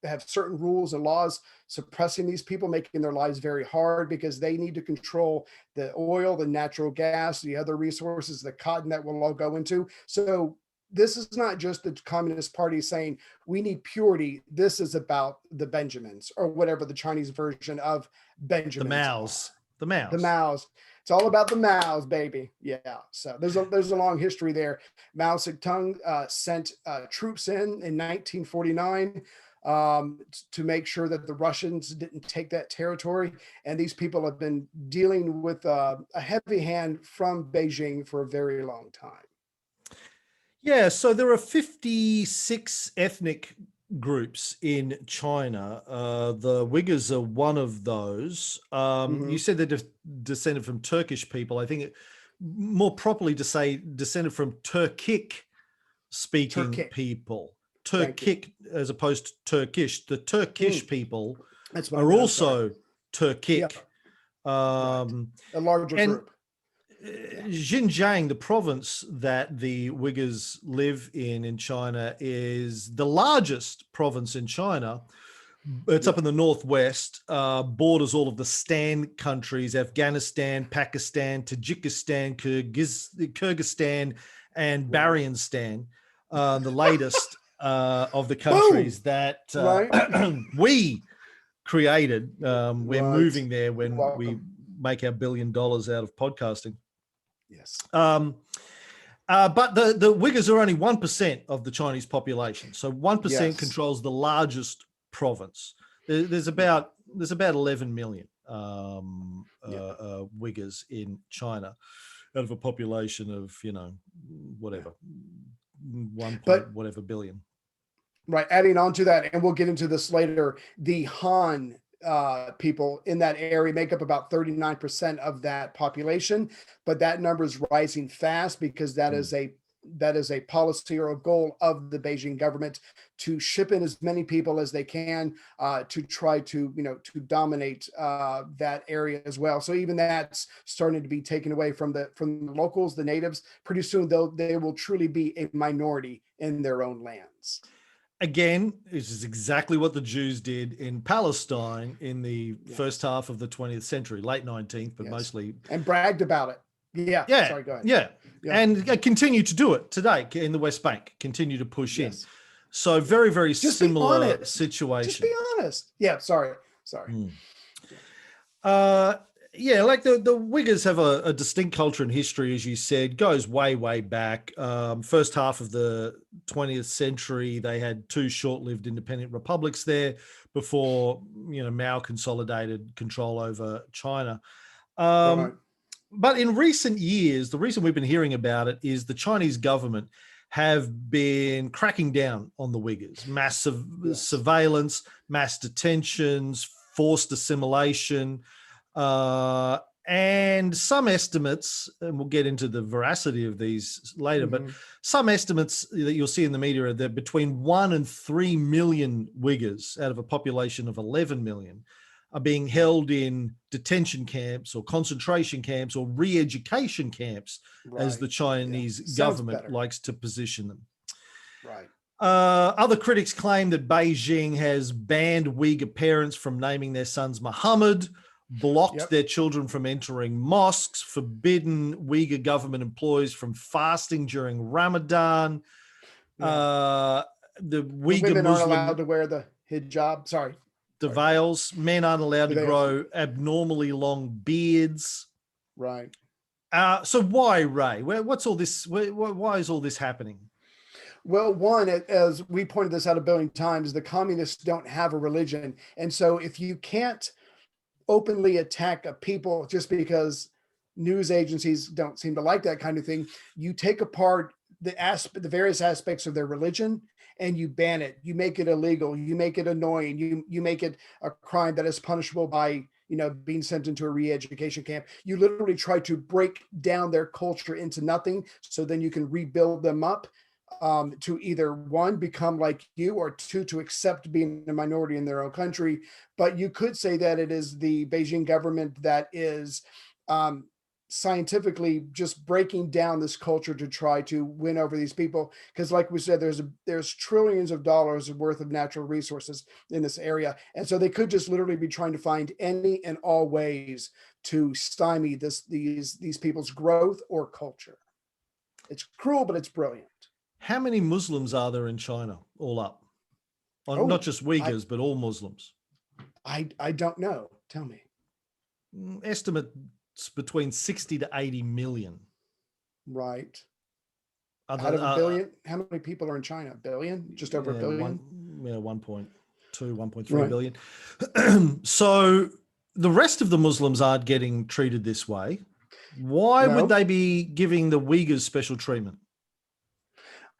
have certain rules and laws suppressing these people, making their lives very hard because they need to control the oil, the natural gas, the other resources, the cotton that we'll all go into. So this is not just the Communist Party saying we need purity. This is about the Benjamins, or whatever the Chinese version of Benjamins. The Maos. The Maos. It's all about the Maos, baby. Yeah. So there's a long history there. Mao Zedong sent troops in 1949 to make sure that the Russians didn't take that territory. And these people have been dealing with a heavy hand from Beijing for a very long time. Yeah, so there are 56 ethnic groups in China. The Uighurs are one of those. You said they're descended from Turkish people. I think more properly to say descended from Turkic-speaking people. Turkic as opposed to Turkish. The Turkish people are also Turkic. A larger group. Xinjiang, the province that the Uighurs live in China, is the largest province in China. It's up in the northwest, borders all of the Stan countries, Afghanistan, Pakistan, Tajikistan, Kyrgyzstan, and Barianstan, the latest of the countries that we created. We're moving there when we make our $1 billion out of podcasting. Yes. But the Uighurs are only 1% of the Chinese population. So 1% controls the largest province. There's about 11 million Uighurs in China out of a population of, whatever, whatever billion. Right. Adding on to that, and we'll get into this later, the Han people in that area make up about 39% of that population, but that number is rising fast because that is a policy or a goal of the Beijing government to ship in as many people as they can to try to to dominate that area as well. So even that's starting to be taken away from the locals, the natives. Pretty soon they will truly be a minority in their own lands. Again, this is exactly what the Jews did in Palestine in the first half of the 20th century, late 19th, but mostly. And bragged about it. Yeah. Sorry, go ahead. Yeah. And continue to do it today in the West Bank, continue to push in. So very, very similar situation. Just be honest. Yeah, sorry. Like the Uighurs have a distinct culture and history, as you said, goes way, way back. First half of the 20th century, they had two short-lived independent republics there before, Mao consolidated control over China. But in recent years, the reason we've been hearing about it is the Chinese government have been cracking down on the Uighurs. Massive surveillance, mass detentions, forced assimilation, and some estimates, and we'll get into the veracity of these later, but some estimates that you'll see in the media are that between 1 and 3 million Uighurs out of a population of 11 million are being held in detention camps or concentration camps or re-education camps, as the Chinese government likes to position them. Right. Other critics claim that Beijing has banned Uyghur parents from naming their sons Muhammad, blocked their children from entering mosques, forbidden Uyghur government employees from fasting during Ramadan. The Uyghur women aren't Muslim allowed to wear the hijab. The veils. Men aren't allowed to grow abnormally long beards. Right. So why, Ray? What's all this? Why is all this happening? Well, one, as we pointed this out a billion times, the communists don't have a religion. And so if you can't openly attack a people just because news agencies don't seem to like that kind of thing, you take apart the various aspects of their religion and you ban it. You make it illegal. You make it annoying. You make it a crime that is punishable by being sent into a re-education camp. You literally try to break down their culture into nothing, so then you can rebuild them up to either one, become like you, or two, to accept being a minority in their own country. But you could say that it is the Beijing government that is scientifically just breaking down this culture to try to win over these people. Because like we said, there's trillions of dollars worth of natural resources in this area. And so they could just literally be trying to find any and all ways to stymie these people's growth or culture. It's cruel, but it's brilliant. How many Muslims are there in China all up? Not just Uyghurs, but all Muslims. I don't know. Tell me. Estimates between 60 to 80 million. Right. Out of a billion? How many people are in China? A billion? Just over a billion? 1.2, 1.3 billion. So the rest of the Muslims aren't getting treated this way. Why would they be giving the Uyghurs special treatment?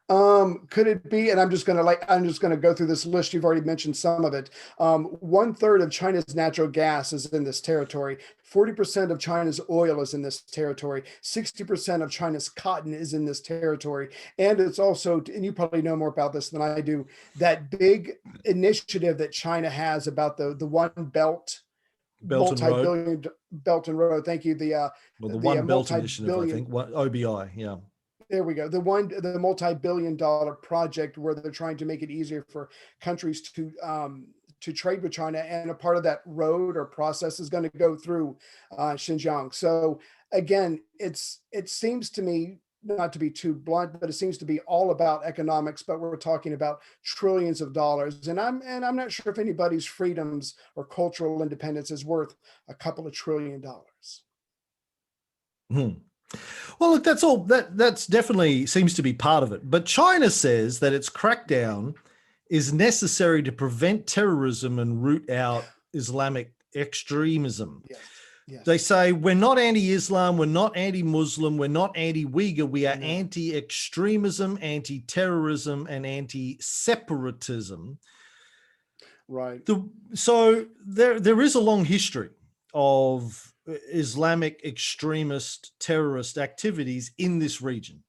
Could it be, and I'm just gonna go through this list. You've already mentioned some of it. 1/3 of China's natural gas is in this territory. 40% of China's oil is in this territory. 60% of China's cotton is in this territory. And it's also, and you probably know more about this than I do, that big initiative that China has about the One Belt, Belt and Road. multi-billion Belt and Road. Thank you. The One Belt Initiative, I think. OBI, yeah. There we go. The multi-billion-dollar project where they're trying to make it easier for countries to trade with China, and a part of that road or process is going to go through Xinjiang. So again, it seems to me, not to be too blunt, but it seems to be all about economics. But we're talking about trillions of dollars, and I'm not sure if anybody's freedoms or cultural independence is worth a couple of $1 trillion. Well, look, that's definitely seems to be part of it. But China says that its crackdown is necessary to prevent terrorism and root out Islamic extremism. Yes. Yes. They say we're not anti-Islam, we're not anti-Muslim, we're not anti-Uighur, we are anti-extremism, anti-terrorism, and anti-separatism. Right. So there is a long history of Islamic extremist terrorist activities in this region.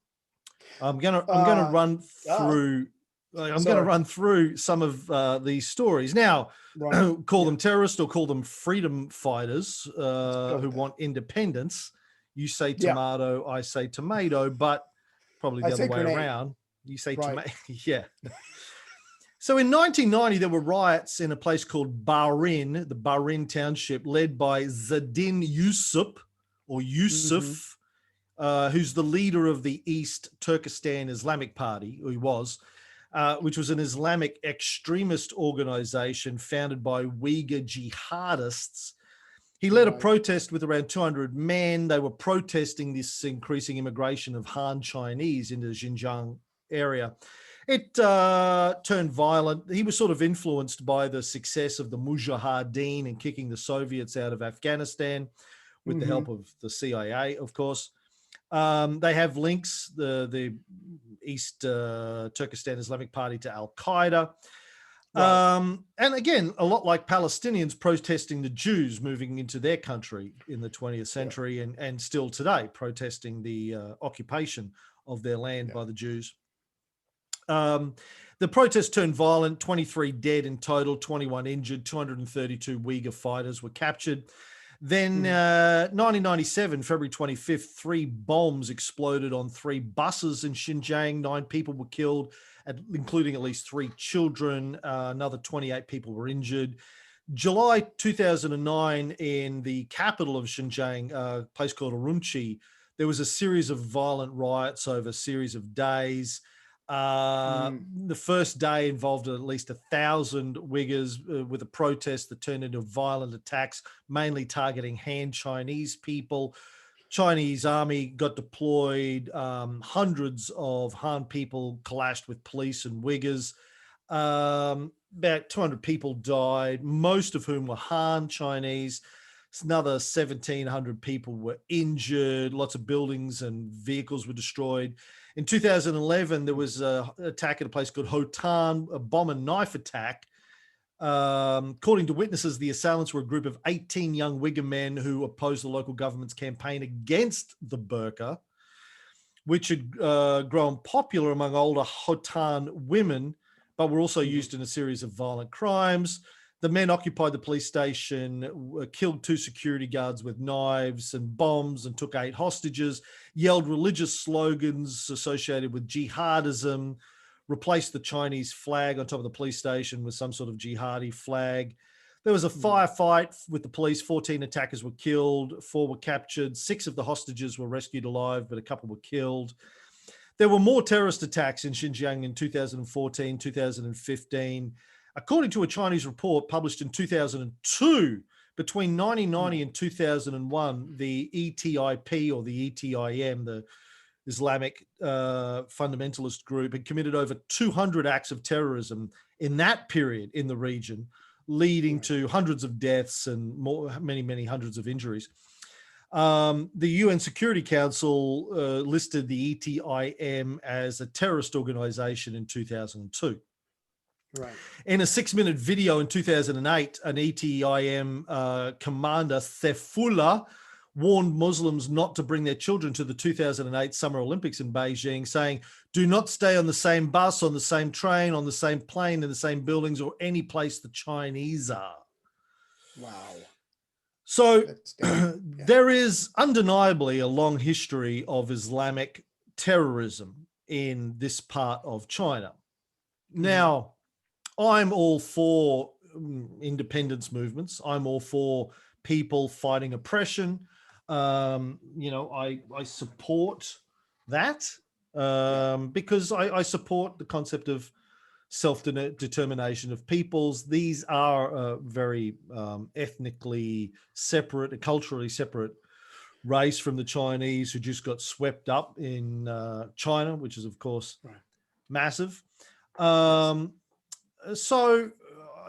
I'm going to run through. I'm going to run through some of these stories now. Right. Call them terrorists or call them freedom fighters who want independence. You say tomato, I say tomato, but probably the other way around. You say tomato. Yeah. So in 1990, there were riots in a place called Bahrain, the Bahrain township, led by Zadin Yusuf, who's the leader of the East Turkestan Islamic Party, or he was, which was an Islamic extremist organization founded by Uighur jihadists. He led a protest with around 200 men. They were protesting this increasing immigration of Han Chinese into the Shinjang area. It turned violent. He was sort of influenced by the success of the Mujahideen in kicking the Soviets out of Afghanistan with the help of the CIA, of course. They have links, the East Turkestan Islamic Party, to Al-Qaeda. And again, a lot like Palestinians protesting the Jews moving into their country in the 20th century and still today protesting the occupation of their land by the Jews. The protest turned violent, 23 dead in total, 21 injured, 232 Uighur fighters were captured. Then 1997, February 25th, 3 bombs exploded on 3 buses in Xinjiang. 9 people were killed, including at least 3 children. Another 28 people were injured. July 2009, in the capital of Xinjiang, a place called Urumqi, there was a series of violent riots over a series of days. The first day involved at least 1,000 Uyghurs with a protest that turned into violent attacks, mainly targeting Han Chinese people. Chinese army got deployed. Hundreds of Han people clashed with police and Uyghurs. About 200 people died, most of whom were Han Chinese. Another 1,700 people were injured. Lots of buildings and vehicles were destroyed. In 2011, there was an attack at a place called Hotan, a bomb and knife attack. According to witnesses, the assailants were a group of 18 young Uighur men who opposed the local government's campaign against the burqa, which had grown popular among older Hotan women, but were also used in a series of violent crimes. The men occupied the police station, killed 2 security guards with knives and bombs, and took 8 hostages, yelled religious slogans associated with jihadism, replaced the Chinese flag on top of the police station with some sort of jihadi flag. There was a firefight with the police. 14 attackers were killed, 4 were captured, 6 of the hostages were rescued alive, but a couple were killed. There were more terrorist attacks in Xinjiang in 2014, 2015. According to a Chinese report published in 2002, between 1990 and 2001, the ETIP, or the ETIM, the Islamic fundamentalist group, had committed over 200 acts of terrorism in that period in the region, leading to hundreds of deaths and many hundreds of injuries. the UN Security Council listed the ETIM as a terrorist organization in 2002. Right. In a 6-minute video in 2008, an ETIM commander, Thefula, warned Muslims not to bring their children to the 2008 Summer Olympics in Beijing, saying, do not stay on the same bus, on the same train, on the same plane, in the same buildings, or any place the Chinese are. Wow. So there is undeniably a long history of Islamic terrorism in this part of China. Now, I'm all for independence movements. I'm all for people fighting oppression. I support that because I support the concept of self-determination of peoples. These are very ethnically separate, culturally separate race from the Chinese who just got swept up in China, which is, of course, massive. So,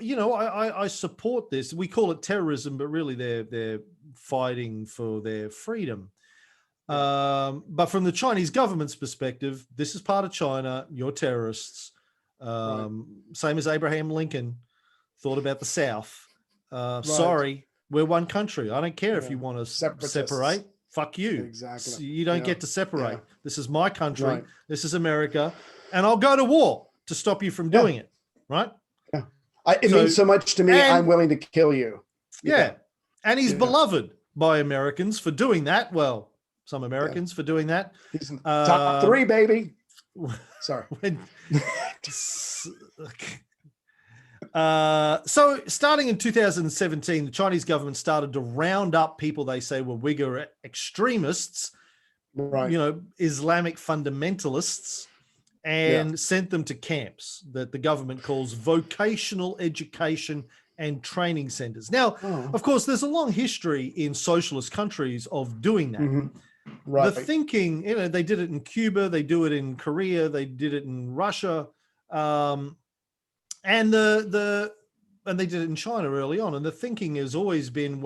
I support this. We call it terrorism, but really they're fighting for their freedom. But from the Chinese government's perspective, this is part of China. You're terrorists. Same as Abraham Lincoln thought about the South. Sorry, we're one country. I don't care if you want to separate. Fuck you. Exactly. So you don't get to separate. This is my country. This is America. And I'll go to war to stop you from doing it. Right? Yeah. It means so much to me. I'm willing to kill you. Yeah. And he's beloved by Americans for doing that. Well, some Americans for doing that. He's top 3, baby. Sorry. So starting in 2017, the Chinese government started to round up people they say were Uighur extremists, Islamic fundamentalists, and sent them to camps that the government calls vocational education and training centers. Now, of course, there's a long history in socialist countries of doing that. The thinking, they did it in Cuba, they do it in Korea, they did it in Russia, and they did it in China early on. And the thinking has always been,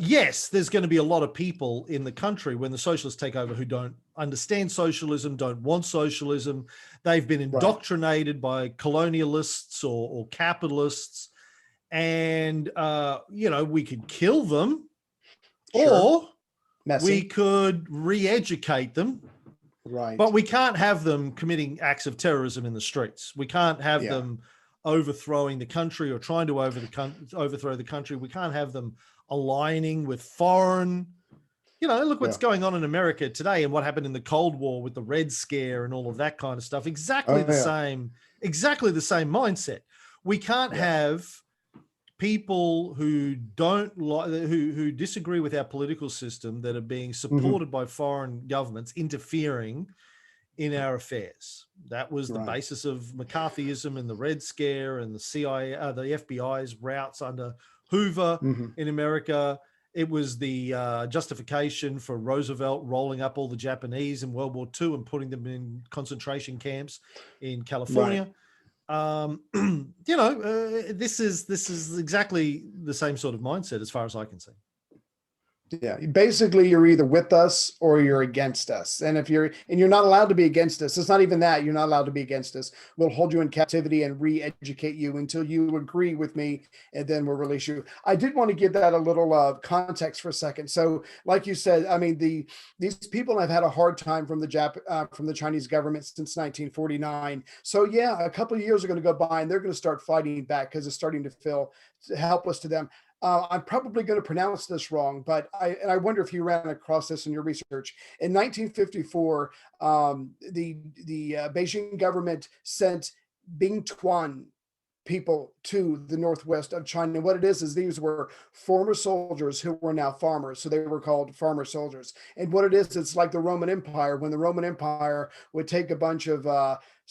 yes, there's going to be a lot of people in the country when the socialists take over who don't understand socialism, don't want socialism. They've been indoctrinated by colonialists or capitalists, and we could kill them, or we could re-educate them. But we can't have them committing acts of terrorism in the streets. We can't have them overthrowing the country or trying to overthrow the country. We can't have them aligning with foreign. Look what's going on in America today and what happened in the Cold War with the Red Scare and all of that kind of stuff. Exactly the same mindset. We can't have people who who disagree with our political system that are being supported by foreign governments interfering in our affairs. That was the basis of McCarthyism and the Red Scare and the CIA, the FBI's routes under Hoover in America. It was the justification for Roosevelt rolling up all the Japanese in World War II and putting them in concentration camps in California. This is exactly the same sort of mindset as far as I can see. Yeah, basically you're either with us or you're against us. And you're not allowed to be against us. It's not even that. You're not allowed to be against us. We'll hold you in captivity and re-educate you until you agree with me, and then we'll release you. I did want to give that a little context for a second. So like you said, I mean, these people have had a hard time from the Chinese government since 1949. So yeah, a couple of years are going to go by and they're going to start fighting back because it's starting to feel helpless to them. I'm probably going to pronounce this wrong, but I wonder if you ran across this in your research. In 1954, the Beijing government sent Bingtuan people to the northwest of China. What it is these were former soldiers who were now farmers. So they were called farmer soldiers. And what it is, it's like the Roman Empire. When the Roman Empire would take a bunch of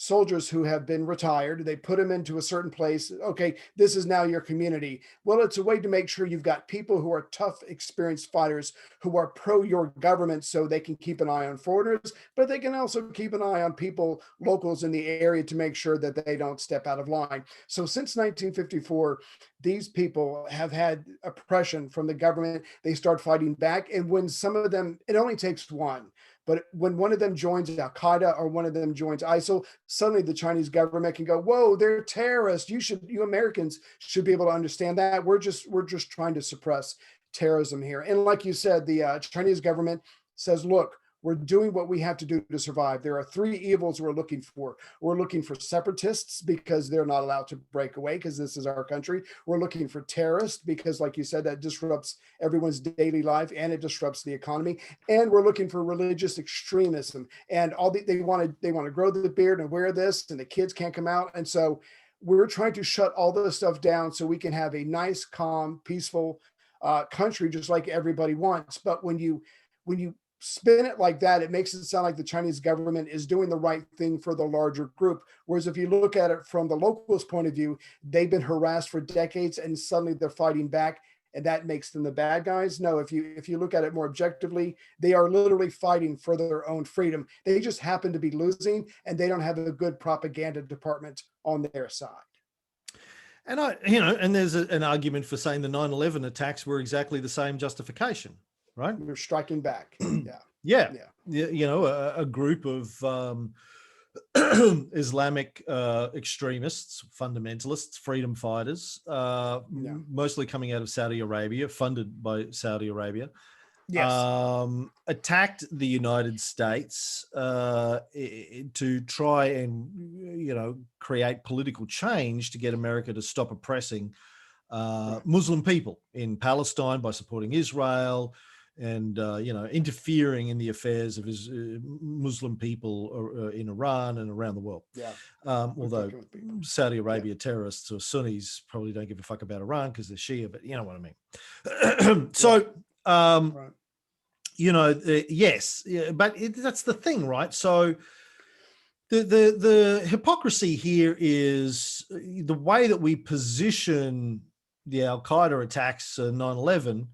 soldiers who have been retired. They put them into a certain place. Okay, this is now your community. Well, it's a way to make sure you've got people who are tough, experienced fighters who are pro your government so they can keep an eye on foreigners, but they can also keep an eye on people, locals in the area to make sure that they don't step out of line. So since 1954, these people have had oppression from the government. They start fighting back. And when some of them, it only takes one, but when one of them joins Al Qaeda or one of them joins ISIL, suddenly the Chinese government can go, "Whoa, they're terrorists. You Americans should be able to understand that. We're just trying to suppress terrorism here." And like you said, the Chinese government says, "Look, we're doing what we have to do to survive. There are three evils we're looking for. We're looking for separatists because they're not allowed to break away because this is our country. We're looking for terrorists because, like you said, that disrupts everyone's daily life and it disrupts the economy. And we're looking for religious extremism. And they want to grow the beard and wear this, and the kids can't come out. And so we're trying to shut all this stuff down so we can have a nice, calm, peaceful country, just like everybody wants." But when you spin it like that, it makes it sound like the Chinese government is doing the right thing for the larger group. Whereas if you look at it from the locals' point of view, they've been harassed for decades and suddenly they're fighting back, and that makes them the bad guys. No, if you look at it more objectively, they are literally fighting for their own freedom. They just happen to be losing, and they don't have a good propaganda department on their side. And and there's an argument for saying the 9/11 attacks were exactly the same justification, right? We're striking back. Yeah. A group of Islamic extremists, fundamentalists, freedom fighters, mostly coming out of Saudi Arabia, funded by Saudi Arabia, attacked the United States to try and create political change to get America to stop oppressing Muslim people in Palestine by supporting Israel and interfering in the affairs of Muslim people in Iran and around the world. Although Saudi Arabia terrorists or Sunnis probably don't give a fuck about Iran because they're Shia, but you know what I mean. So yes, but that's the thing, right? So the hypocrisy here is the way that we position the Al Qaeda attacks, 9/11.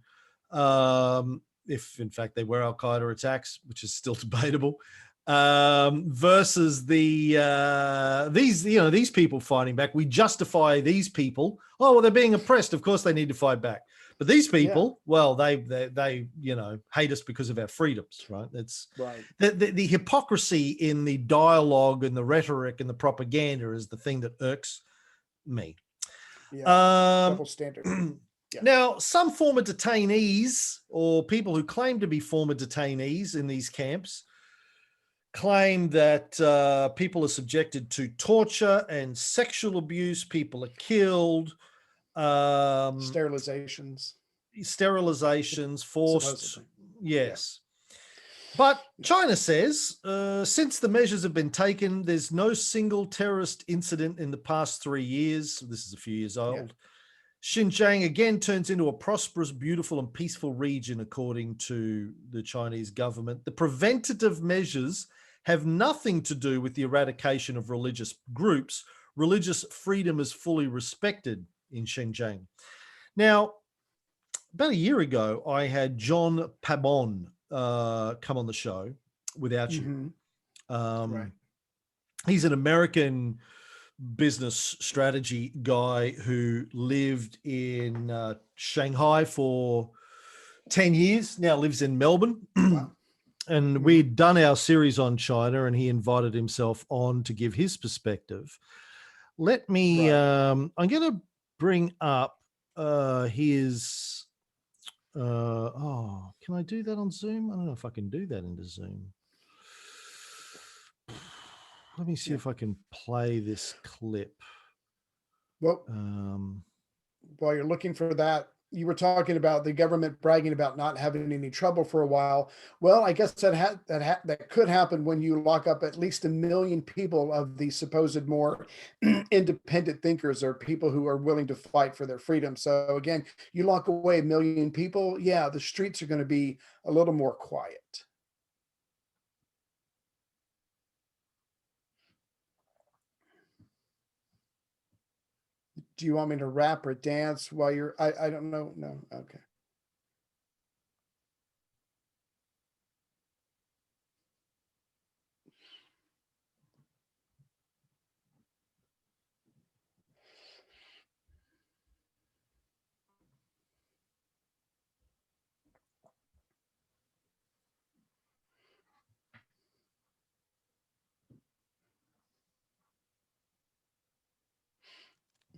If in fact they were Al Qaeda attacks, which is still debatable, versus these people fighting back. We justify these people. Oh, well, they're being oppressed. Of course, they need to fight back. But these people, well, they hate us because of our freedoms, right? It's right. The hypocrisy in the dialogue and the rhetoric and the propaganda is the thing that irks me. Double standard. Now, some former detainees or people who claim to be former detainees in these camps claim that people are subjected to torture and sexual abuse. People are killed. Sterilizations, forced. Supposedly. Yes. But China says, since the measures have been taken, there's no single terrorist incident in the past 3 years. This is a few years old. Xinjiang again turns into a prosperous, beautiful, and peaceful region, according to the Chinese government. The preventative measures have nothing to do with the eradication of religious groups. Religious freedom is fully respected in Shinjang. Now, about a year ago, I had John Pabon come on the show without you. Right. He's an American business strategy guy who lived in Shanghai for 10 years, now lives in Melbourne. Wow. And we'd done our series on China and he invited himself on to give his perspective. Let me, I'm going to bring up his, can I do that on Zoom? I don't know if I can do that into Zoom. Let me see if I can play this clip. Well, while you're looking for that, you were talking about the government bragging about not having any trouble for a while. Well, I guess that could happen when you lock up at least 1 million people of the supposed more independent thinkers or people who are willing to fight for their freedom. So again, you lock away 1 million people, the streets are going to be a little more quiet. Do you want me to rap or dance while you're, I don't know. No. Okay.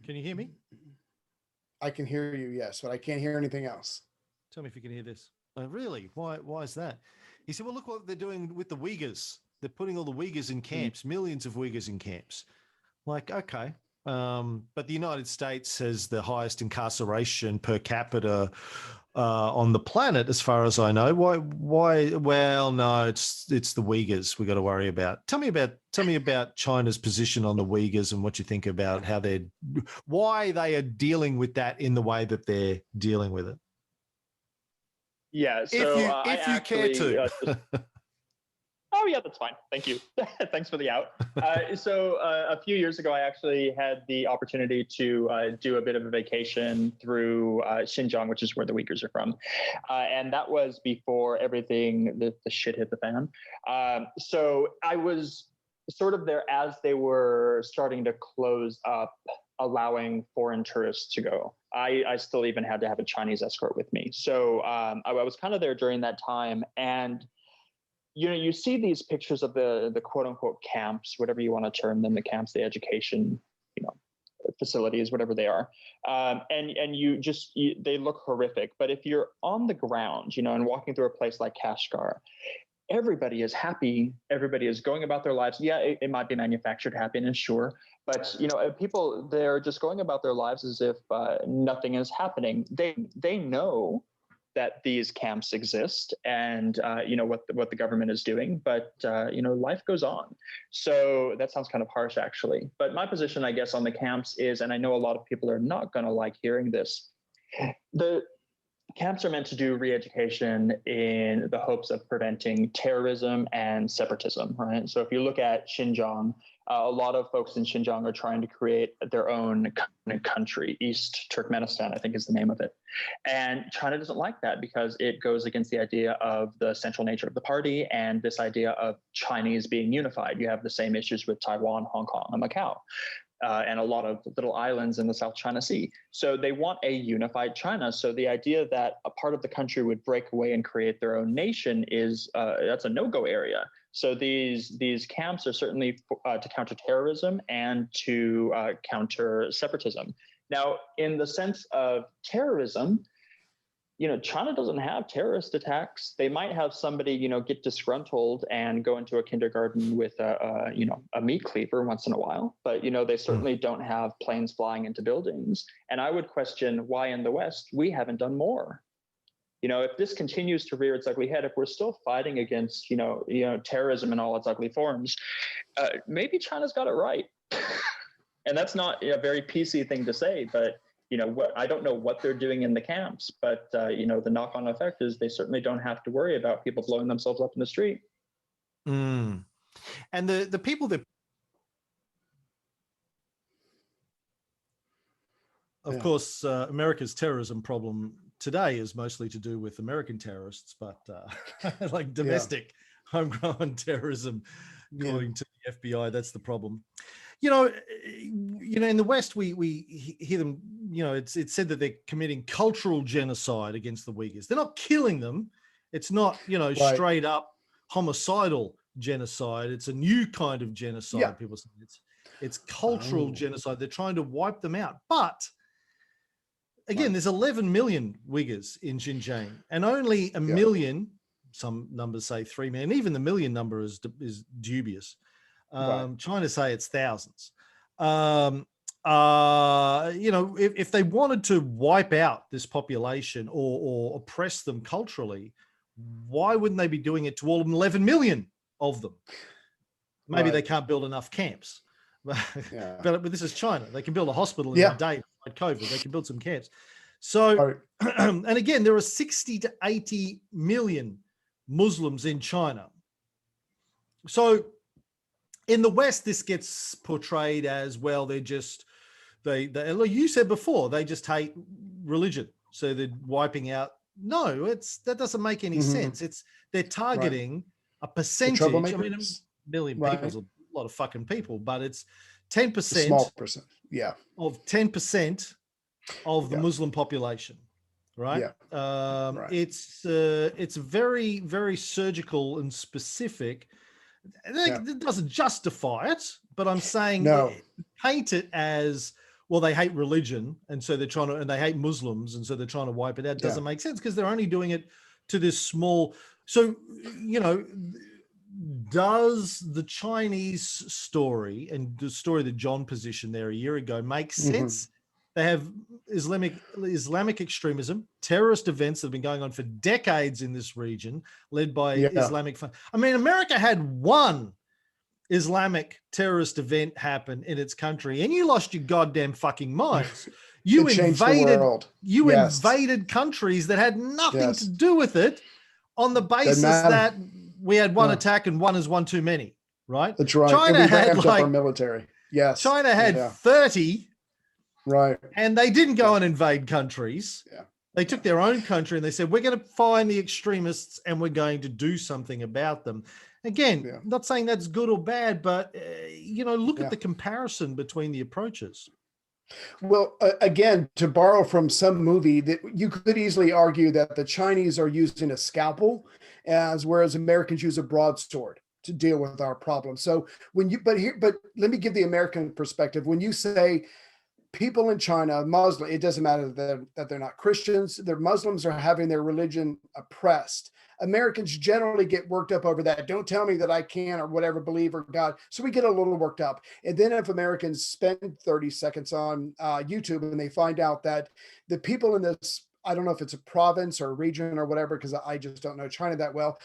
Can you hear me? I can hear you, yes, but I can't hear anything else. Tell me if you can hear this. Oh, really? Why is that? He said, well, look what they're doing with the Uyghurs. They're putting all the Uyghurs in camps, millions of Uyghurs in camps. Like, okay. But the United States has the highest incarceration per capita on the planet, as far as I know. Why? Well, no, it's the Uyghurs we got to worry about. Tell me about China's position on the Uyghurs and what you think about why they are dealing with that in the way that they're dealing with it. Yeah. So if you care to. Oh, yeah, that's fine. Thank you. Thanks for the out. So a few years ago, I actually had the opportunity to do a bit of a vacation through Shinjang, which is where the Uyghurs are from. And that was before everything, the shit hit the fan. So I was sort of there as they were starting to close up, allowing foreign tourists to go. I still even had to have a Chinese escort with me. So I was kind of there during that time. And you see these pictures of the quote unquote camps, whatever you want to term them, the camps, the education, facilities, whatever they are. And they look horrific. But if you're on the ground, and walking through a place like Kashgar, everybody is happy. Everybody is going about their lives. Yeah, it might be manufactured happiness, sure. But, people, they're just going about their lives as if nothing is happening. They know that these camps exist and what the government is doing, but life goes on. So that sounds kind of harsh, actually. But my position, I guess, on the camps is, and I know a lot of people are not going to like hearing this, the camps are meant to do re-education in the hopes of preventing terrorism and separatism, right? So if you look at Xinjiang, a lot of folks in Xinjiang are trying to create their own country. East Turkmenistan, I think, is the name of it. And China doesn't like that because it goes against the idea of the central nature of the party and this idea of Chinese being unified. You have the same issues with Taiwan, Hong Kong, and Macau. And a lot of little islands in the South China Sea. So they want a unified China. So the idea that a part of the country would break away and create their own nation is that's a no-go area. So these camps are certainly to counter terrorism and to counter separatism. Now, in the sense of terrorism, China doesn't have terrorist attacks. They might have somebody, get disgruntled and go into a kindergarten with a meat cleaver once in a while. But, they certainly don't have planes flying into buildings. And I would question why in the West we haven't done more. If this continues to rear its ugly head, if we're still fighting against, terrorism in all its ugly forms, maybe China's got it right. And that's not a very PC thing to say, but I don't know what they're doing in the camps, but the knock-on effect is they certainly don't have to worry about people blowing themselves up in the street. And the people that, of course, America's terrorism problem today is mostly to do with American terrorists, but like domestic homegrown terrorism, according to the FBI, that's the problem. In the West, we hear them, it's said that they're committing cultural genocide against the Uyghurs. They're not killing them. It's not, straight up homicidal genocide. It's a new kind of genocide. Yeah. People say it's cultural genocide. They're trying to wipe them out. But again, there's 11 million Uyghurs in Xinjiang and only a million, some numbers say 3 million, even the million number is dubious. Trying to say it's thousands. If they wanted to wipe out this population or oppress them culturally, why wouldn't they be doing it to all 11 million of them? Maybe they can't build enough camps. But this is China. They can build a hospital in a day to fight COVID. They can build some camps. So, and again, there are 60 to 80 million Muslims in China. So in the West, this gets portrayed as, well, they're like you said before, they just hate religion, so they're wiping out. No, that doesn't make any sense. They're targeting a percentage. I mean, a million people is a lot of fucking people, but it's 10%, small percent, of 10% of the Muslim population, right? It's very, very surgical and specific. It doesn't justify it, but I'm saying paint it as, well, they hate religion, and so they're trying to, and they hate Muslims, and so they're trying to wipe it out. Doesn't make sense, because they're only doing it to this small. So, does the Chinese story and the story that John positioned there a year ago make sense? They have Islamic extremism, terrorist events that have been going on for decades in this region, led by Islamic. I mean, America had one Islamic terrorist event happen in its country, and you lost your goddamn fucking minds. You invaded countries that had nothing to do with it, on the basis that we had one attack and one is one too many, right? That's right. China had like our military. Yes. China had 30. Right. And they didn't go and invade countries. Yeah. They took their own country and they said, we're going to find the extremists and we're going to do something about them. Again, not saying that's good or bad, but, look at the comparison between the approaches. Well, again, to borrow from some movie, that you could easily argue that the Chinese are using a scalpel, whereas Americans use a broadsword to deal with our problem. So but let me give the American perspective. When you say people in China, Muslim, it doesn't matter that they're not Christians, they're Muslims, are having their religion oppressed. Americans generally get worked up over that. Don't tell me that I can or whatever believe or God. So we get a little worked up. And then if Americans spend 30 seconds on YouTube and they find out that the people in this, I don't know if it's a province or a region or whatever, because I just don't know China that well.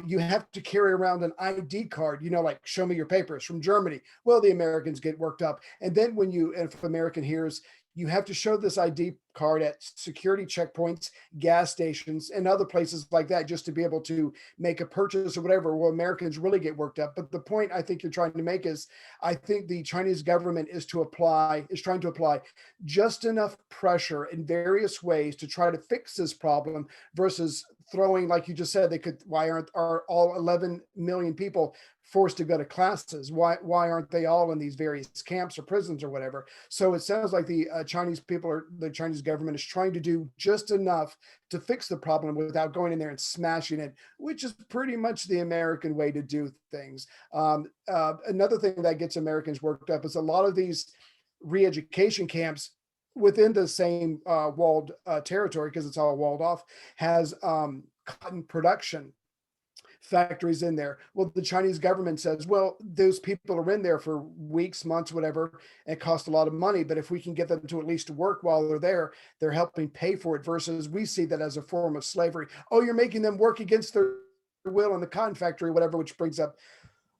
You have to carry around an ID card, like show me your papers from Germany. Well, the Americans get worked up. And then if American hears, you have to show this ID card at security checkpoints, gas stations, and other places like that, just to be able to make a purchase or whatever. Well, Americans really get worked up. But the point I think you're trying to make is, I think the Chinese government is trying to apply just enough pressure in various ways to try to fix this problem, versus throwing, like you just said, why are all 11 million people forced to go to classes? Why aren't they all in these various camps or prisons or whatever? So it sounds like the Chinese government is trying to do just enough to fix the problem without going in there and smashing it, which is pretty much the American way to do things. Another thing that gets Americans worked up is a lot of these re-education camps within the same walled territory, because it's all walled off, has cotton production factories in there. Well, the Chinese government says, well, those people are in there for weeks, months, whatever, and it costs a lot of money. But if we can get them to at least work while they're there, they're helping pay for it, versus we see that as a form of slavery. Oh, you're making them work against their will in the cotton factory, whatever, which brings up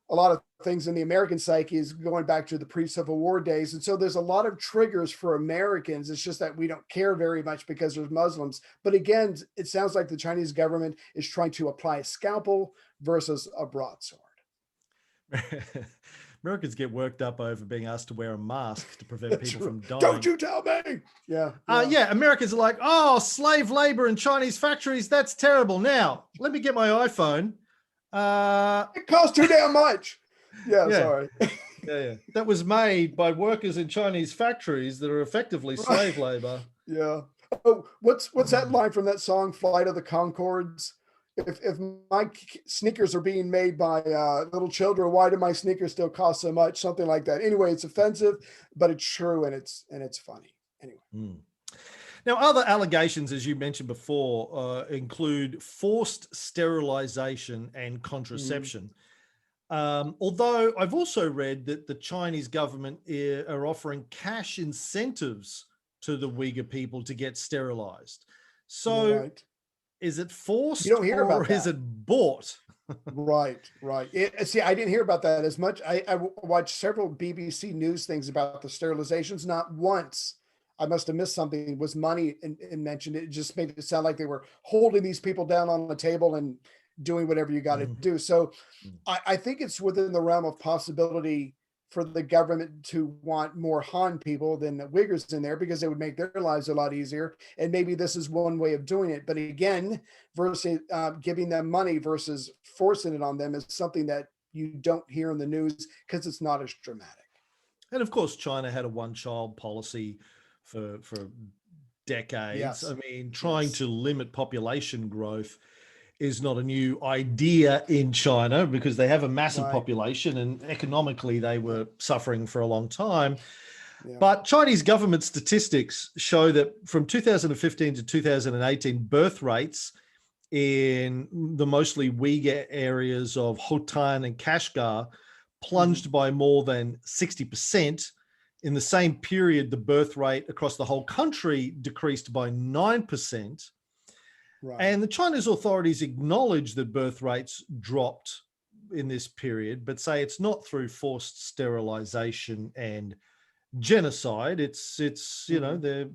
a lot of things in the American psyche, is going back to the pre-Civil War days. And so there's a lot of triggers for Americans. It's just that we don't care very much because there's Muslims. But again, it sounds like the Chinese government is trying to apply a scalpel versus a broadsword. Americans get worked up over being asked to wear a mask to prevent people from dying. Don't you tell me. Yeah. Americans are like, oh, slave labor in Chinese factories, that's terrible. Now, let me get my iPhone. It costs too damn much. Sorry. That was made by workers in Chinese factories that are effectively slave labor. Yeah. Oh, what's that line from that song, Flight of the Conchords? If my sneakers are being made by little children, why do my sneakers still cost so much? Something like that. Anyway, it's offensive, but it's true, and it's funny. Anyway. Now, other allegations, as you mentioned before, include forced sterilization and contraception. Although I've also read that the Chinese government are offering cash incentives to the Uighur people to get sterilized. So is it forced, you don't hear about that. Is it bought? Right. See, I didn't hear about that as much. I watched several BBC News things about the sterilizations. Not once, I must have missed something, was money and mentioned. It just made it sound like they were holding these people down on the table and doing whatever you got to do. So I think it's within the realm of possibility for the government to want more Han people than the Uyghurs in there, because it would make their lives a lot easier. And maybe this is one way of doing it. But again, versus giving them money versus forcing it on them is something that you don't hear in the news because it's not as dramatic. And of course, China had a one-child policy for decades. Yes. I mean, trying to limit population growth is not a new idea in China, because they have a massive population and economically they were suffering for a long time. Yeah. But Chinese government statistics show that from 2015 to 2018, birth rates in the mostly Uyghur areas of Hotan and Kashgar plunged by more than 60%. In the same period, the birth rate across the whole country decreased by 9%. Right. And the Chinese authorities acknowledge that birth rates dropped in this period, but say it's not through forced sterilization and genocide. It's you know, they're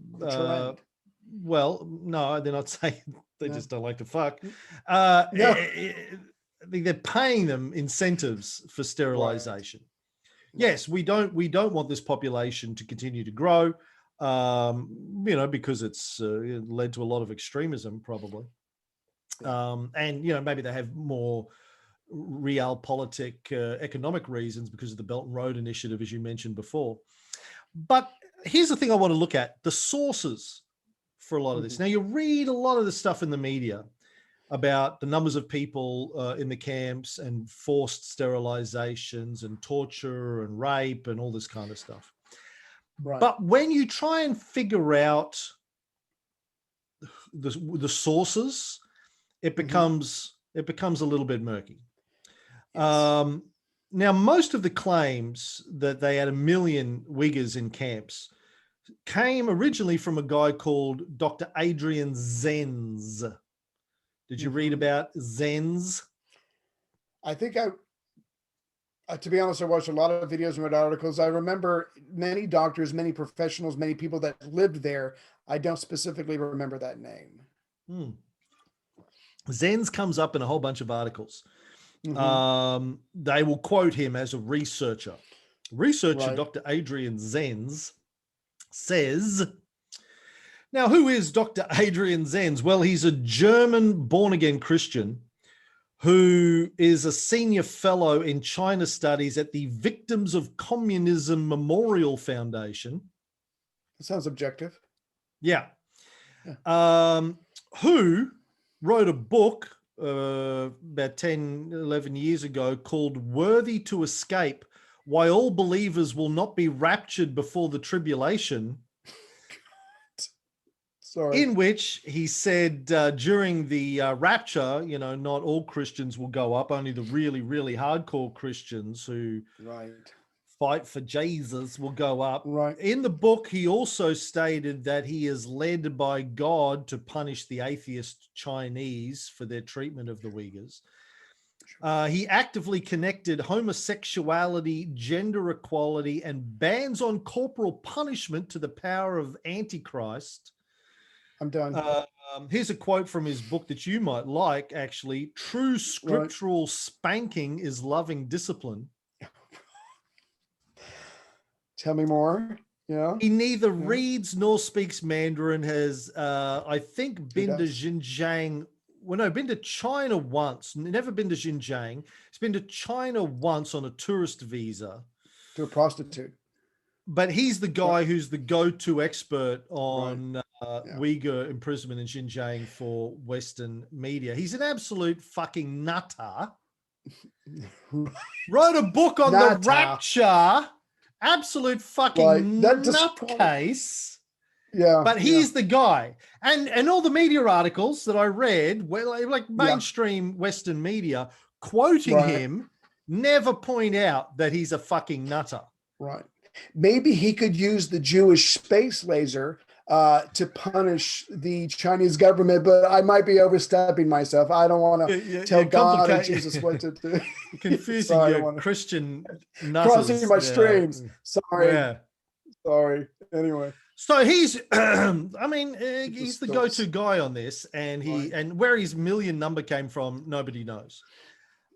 well, no, they're not saying, they just don't like to fuck. They're paying them incentives for sterilization. Yes, we don't want this population to continue to grow. You know, because it's led to a lot of extremism, probably. And, you know, maybe they have more realpolitik economic reasons because of the Belt and Road Initiative, as you mentioned before. But here's the thing I want to look at, the sources for a lot of this. Now, you read a lot of the stuff in the media about the numbers of people in the camps and forced sterilizations and torture and rape and all this kind of stuff. Right. But when you try and figure out the sources, it becomes a little bit murky. Yes. Now, most of the claims that they had 1 million Uyghurs in camps came originally from a guy called Dr. Adrian Zens. Did you read about Zens? I think to be honest, I watched a lot of videos and read articles. I remember many doctors, many professionals, many people that lived there. I don't specifically remember that name. Zens comes up in a whole bunch of articles. They will quote him as a researcher. Dr. Adrian Zens says, now, who is Dr. Adrian Zens? Well, he's a German born-again Christian who is a senior fellow in China studies at the Victims of Communism Memorial Foundation. That sounds objective. Yeah. Who wrote a book about 10, 11 years ago called Worthy to Escape, Why All Believers Will Not Be Raptured Before the Tribulation. Sorry. In which he said during the rapture, you know, not all Christians will go up, only the really, really hardcore Christians who fight for Jesus will go up. Right. In the book, he also stated that he is led by God to punish the atheist Chinese for their treatment of the Uyghurs. He actively connected homosexuality, gender equality, and bans on corporal punishment to the power of Antichrist. I'm done. Here's a quote from his book that you might like, actually. True scriptural spanking is loving discipline. Tell me more. Yeah. He neither reads nor speaks Mandarin, has, I think, been to Xinjiang. Well, no, been to China once. Never been to Xinjiang. He's been to China once on a tourist visa. To a prostitute. But he's the guy who's the go-to expert on Uyghur imprisonment in Shinjang for Western media. He's an absolute fucking nutter. Wrote a book on the rapture. Absolute fucking nutcase. Yeah. But he's the guy. And all the media articles that I read, like mainstream Western media, quoting him, never point out that he's a fucking nutter. Right. Maybe he could use the Jewish space laser to punish the Chinese government, but I might be overstepping myself. I don't want to tell God or Jesus what to do. Confusing your Christian nutters. Crossing my streams. Sorry. Yeah. Sorry. Anyway. So he's, I mean, he's the go-to guy on this, and and where his million number came from, nobody knows.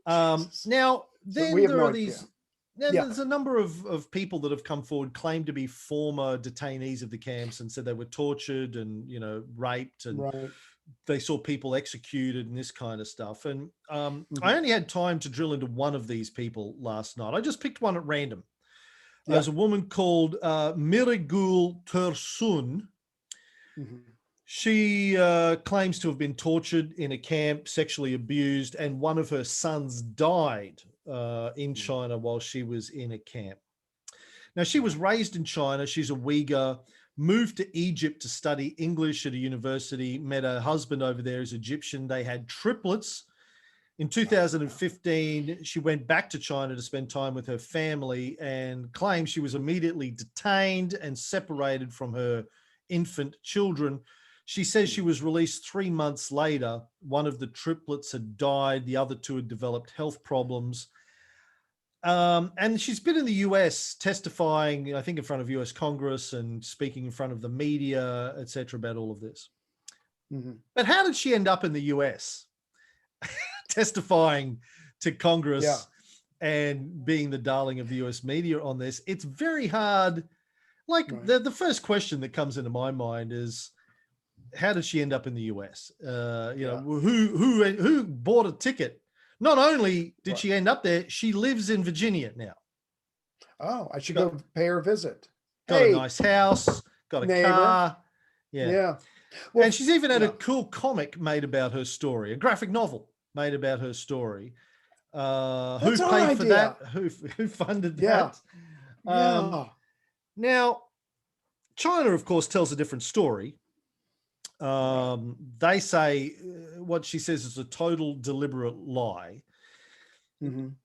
Now, then there are these. Now, Yeah. there's a number of people that have come forward, claimed to be former detainees of the camps, and said they were tortured and, you know, raped, and Right. they saw people executed and this kind of stuff. And Mhm. I only had time to drill into one of these people last night. I just picked one at random. Yeah. There's a woman called Mirigul Tursun. Mhm. She claims to have been tortured in a camp, sexually abused, and one of her sons died in China while she was in a camp. Now, she was raised in China. She's a Uighur, moved to Egypt to study English at a university, met her husband over there as Egyptian. They had triplets. In 2015, she went back to China to spend time with her family and claims she was immediately detained and separated from her infant children. She says she was released 3 months later. One of the triplets had died. The other two had developed health problems. And she's been in the US testifying, I think, in front of US Congress and speaking in front of the media, etc., about all of this. Mhm. But how did she end up in the US testifying to Congress Yeah. and being the darling of the US media on this? It's very hard. Like Right. the first question that comes into my mind is, how did she end up in the US? You know, who bought a ticket? Not only did Right. she end up there, she lives in Virginia now. Oh, I should Got- go pay her a visit. Got a Hey, nice house, got a neighbor. car. Yeah. Yeah. Well, And she's even had a yeah. cool comic made about her story, a graphic novel made about her story. Who That's our paid for that? idea. Who funded Yeah. that? Yeah. Now, China, of course, tells a different story. They say what she says is a total deliberate lie. Mhm.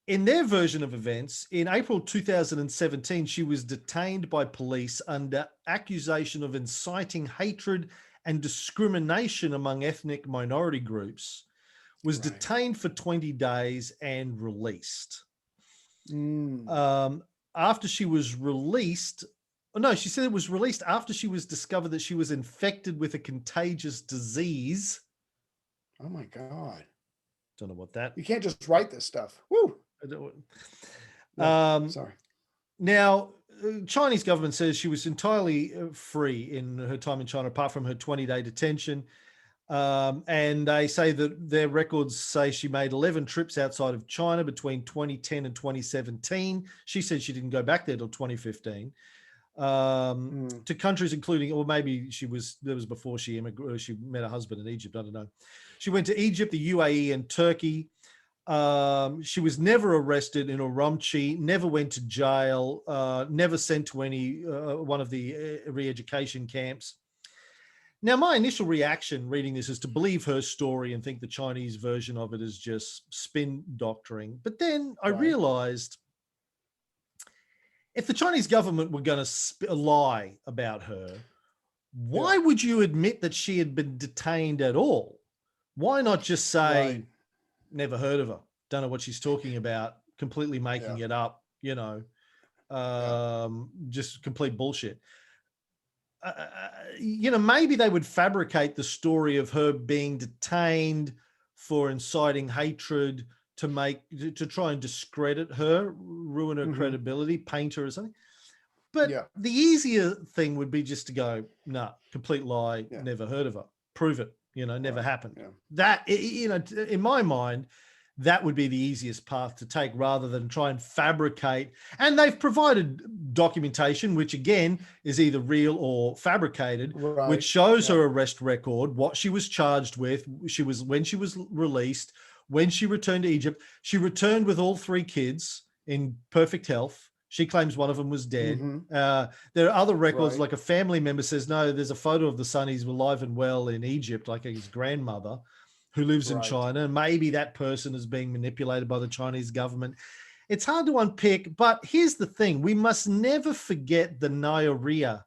In their version of events, in April 2017, she was detained by police under accusation of inciting hatred and discrimination among ethnic minority groups, was Right. detained for 20 days and released. Mm. After she was released, no, she said it was released after she was discovered that she was infected with a contagious disease. Oh my God. Don't know what that. You can't just write this stuff. Woo. Yeah. Sorry. Now, Chinese government says she was entirely free in her time in China, apart from her 20-day detention. And they say that their records say she made 11 trips outside of China between 2010 and 2017. She said she didn't go back there till 2015. To countries including, or maybe that was before she immigrated, she met her husband in Egypt, I don't know. She went to Egypt, the UAE, and Turkey. She was never arrested in Urumqi, never went to jail, never sent to any one of the re-education camps. Now, my initial reaction reading this is to believe her story and think the Chinese version of it is just spin doctoring. But then I realized if the Chinese government were going to lie about her, why would you admit that she had been detained at all? Why not just say, never heard of her, don't know what she's talking about, completely making it up, you know, just complete bullshit. You know, maybe they would fabricate the story of her being detained for inciting hatred to try and discredit her, ruin her credibility, paint her or something. But the easier thing would be just to go, nah, complete lie, never heard of her, prove it, you know, never happened. That, you know, in my mind, that would be the easiest path to take rather than try and fabricate. And they've provided documentation, which again is either real or fabricated, which shows her arrest record, what she was charged with. When she was released, when she returned to Egypt, she returned with all 3 kids in perfect health. She claims one of them was dead. There are other records, like a family member says, no, there's a photo of the son. He's alive and well in Egypt, like his grandmother who lives in China. And maybe that person is being manipulated by the Chinese government. It's hard to unpick, but here's the thing. We must never forget the Nyoriya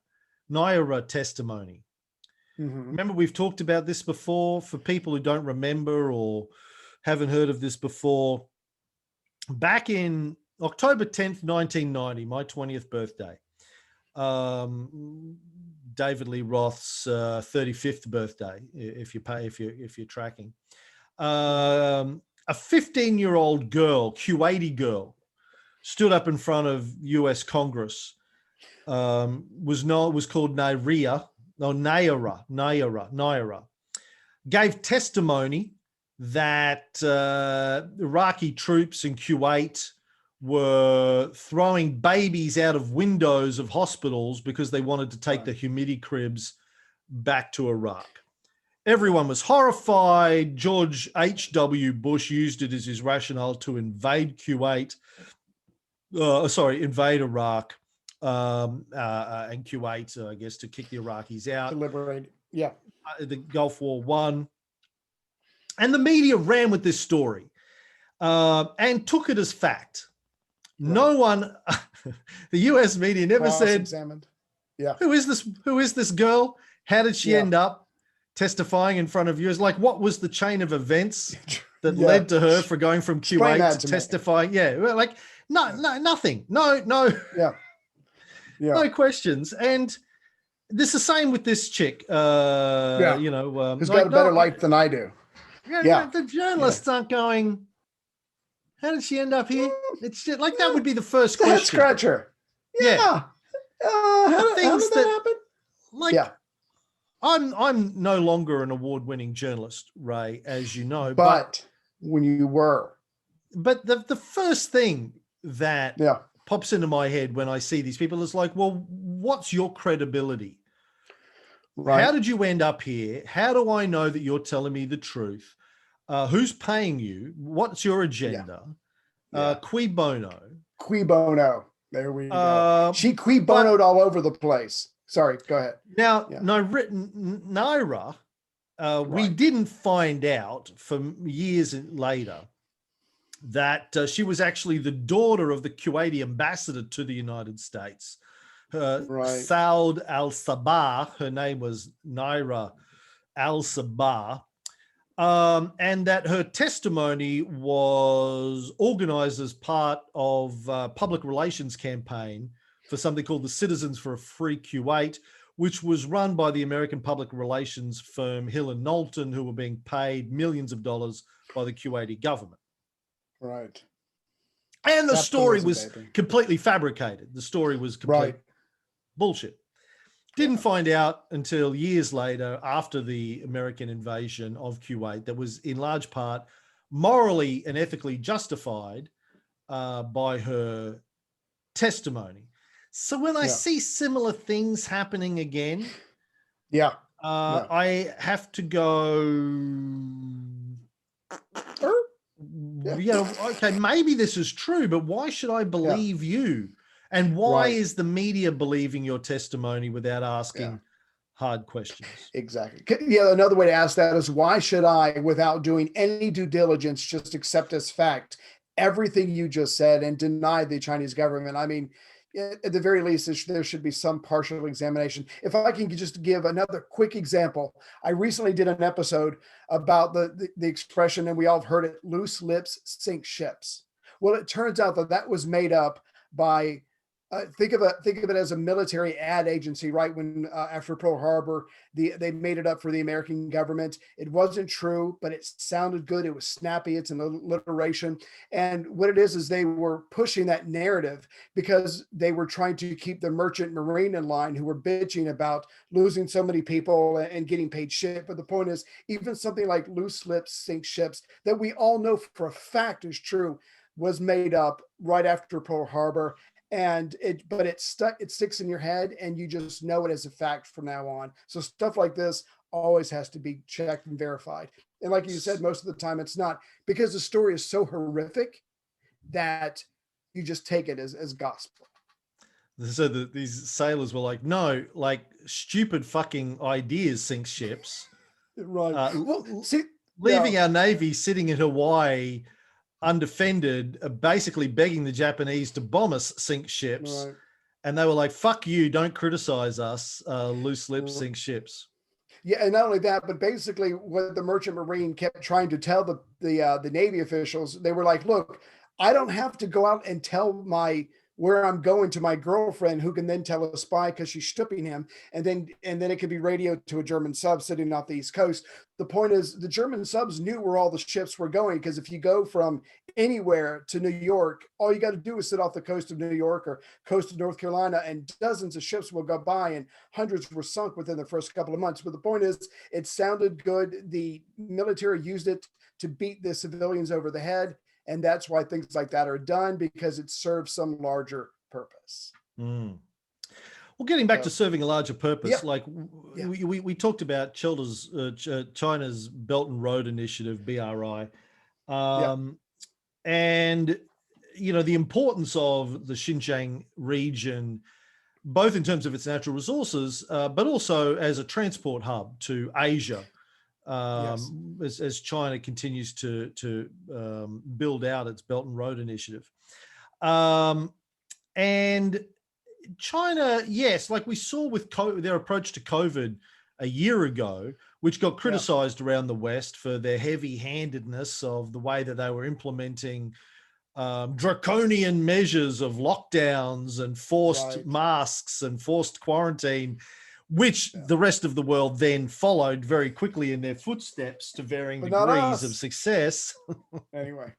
testimony. Remember, we've talked about this before. For people who don't remember or haven't heard of this before, back in October 10th, 1990, my 20th birthday, David Lee Roth's 35th birthday, if you're tracking. A 15-year-old girl, Kuwaiti girl, stood up in front of US Congress, was called Nyoriya, or Naira, gave testimony that Iraqi troops in Kuwait were throwing babies out of windows of hospitals because they wanted to take the humidity cribs back to Iraq. Everyone was horrified. George H.W. Bush used it as his rationale to invade Iraq, and Kuwait, I guess, to kick the Iraqis out. To liberate, yeah. The Gulf War won. And the media ran with this story and took it as fact. Right. No one, the US media never said, who is this girl? How did she end up testifying in front of you? Like, what was the chain of events that led to her for going from Kuwait to testifying? Me. Yeah, like nothing. No. No questions. And this is the same with this chick. Who's got a better life than I do. Yeah. The journalists aren't going, how did she end up here? It's just, like, that would be the first question. Head scratcher. Yeah. How did that happen? Like, I'm no longer an award-winning journalist, Ray, as you know. But when you were. But the first thing that pops into my head when I see these people is like, well, what's your credibility? Right. How did you end up here? How do I know that you're telling me the truth? Who's paying you? What's your agenda? Cui bono? Cui bono. There we go. She cui bonoed all over the place. Sorry, go ahead. Now, Naira, we didn't find out for years later that she was actually the daughter of the Kuwaiti ambassador to the United States. Saud al-Sabah, her name was Naira al-Sabah, and that her testimony was organized as part of a public relations campaign for something called the Citizens for a Free Kuwait, which was run by the American public relations firm Hill and Knowlton, who were being paid millions of dollars by the Kuwaiti government. Right. And the story was completely fabricated. The story was complete bullshit. Didn't find out until years later, after the American invasion of Kuwait, that was in large part morally and ethically justified by her testimony. So when I see similar things happening again, I have to go, okay, maybe this is true, but why should I believe you? And why is the media believing your testimony without asking hard questions? Exactly. Yeah, another way to ask that is, why should I, without doing any due diligence, just accept as fact everything you just said and deny the Chinese government? I mean, at the very least, there should be some partial examination. If I can just give another quick example, I recently did an episode about the expression, and we all have heard it, loose lips sink ships. Well, it turns out that was made up by, think of it as a military ad agency, right? When after Pearl Harbor, they made it up for the American government. It wasn't true, but it sounded good. It was snappy. It's an alliteration. And what it is they were pushing that narrative because they were trying to keep the merchant marine in line, who were bitching about losing so many people and getting paid shit. But the point is, even something like loose lips sink ships, that we all know for a fact is true, was made up right after Pearl Harbor. And it sticks in your head, and you just know it as a fact from now on. So stuff like this always has to be checked and verified. And like you said, most of the time it's not, because the story is so horrific that you just take it as gospel. So these sailors were like, no, like, stupid fucking ideas sink ships. Right. Leaving our Navy sitting in Hawaii undefended, basically begging the Japanese to bomb us, sink ships. Right. And they were like, fuck you, don't criticize us, loose lips sink ships. Yeah, and not only that, but basically what the merchant marine kept trying to tell the Navy officials, they were like, look, I don't have to go out and tell my where I'm going to my girlfriend, who can then tell a spy because she's stripping him, and then it could be radioed to a German sub sitting off the East Coast. The point is, the German subs knew where all the ships were going, because if you go from anywhere to New York, all you got to do is sit off the coast of New York or coast of North Carolina, and dozens of ships will go by, and hundreds were sunk within the first couple of months. But the point is, it sounded good. The military used it to beat the civilians over the head. And that's why things like that are done, because it serves some larger purpose. Mm. Well, getting back to serving a larger purpose, we talked about China's Belt and Road Initiative, BRI, and the importance of the Xinjiang region, both in terms of its natural resources, but also as a transport hub to Asia. As China continues to build out its Belt and Road Initiative. And China, yes, like we saw with their approach to COVID a year ago, which got criticized around the West for their heavy-handedness of the way that they were implementing draconian measures of lockdowns and forced masks and forced quarantine, which the rest of the world then followed very quickly in their footsteps to varying degrees of success. Anyway,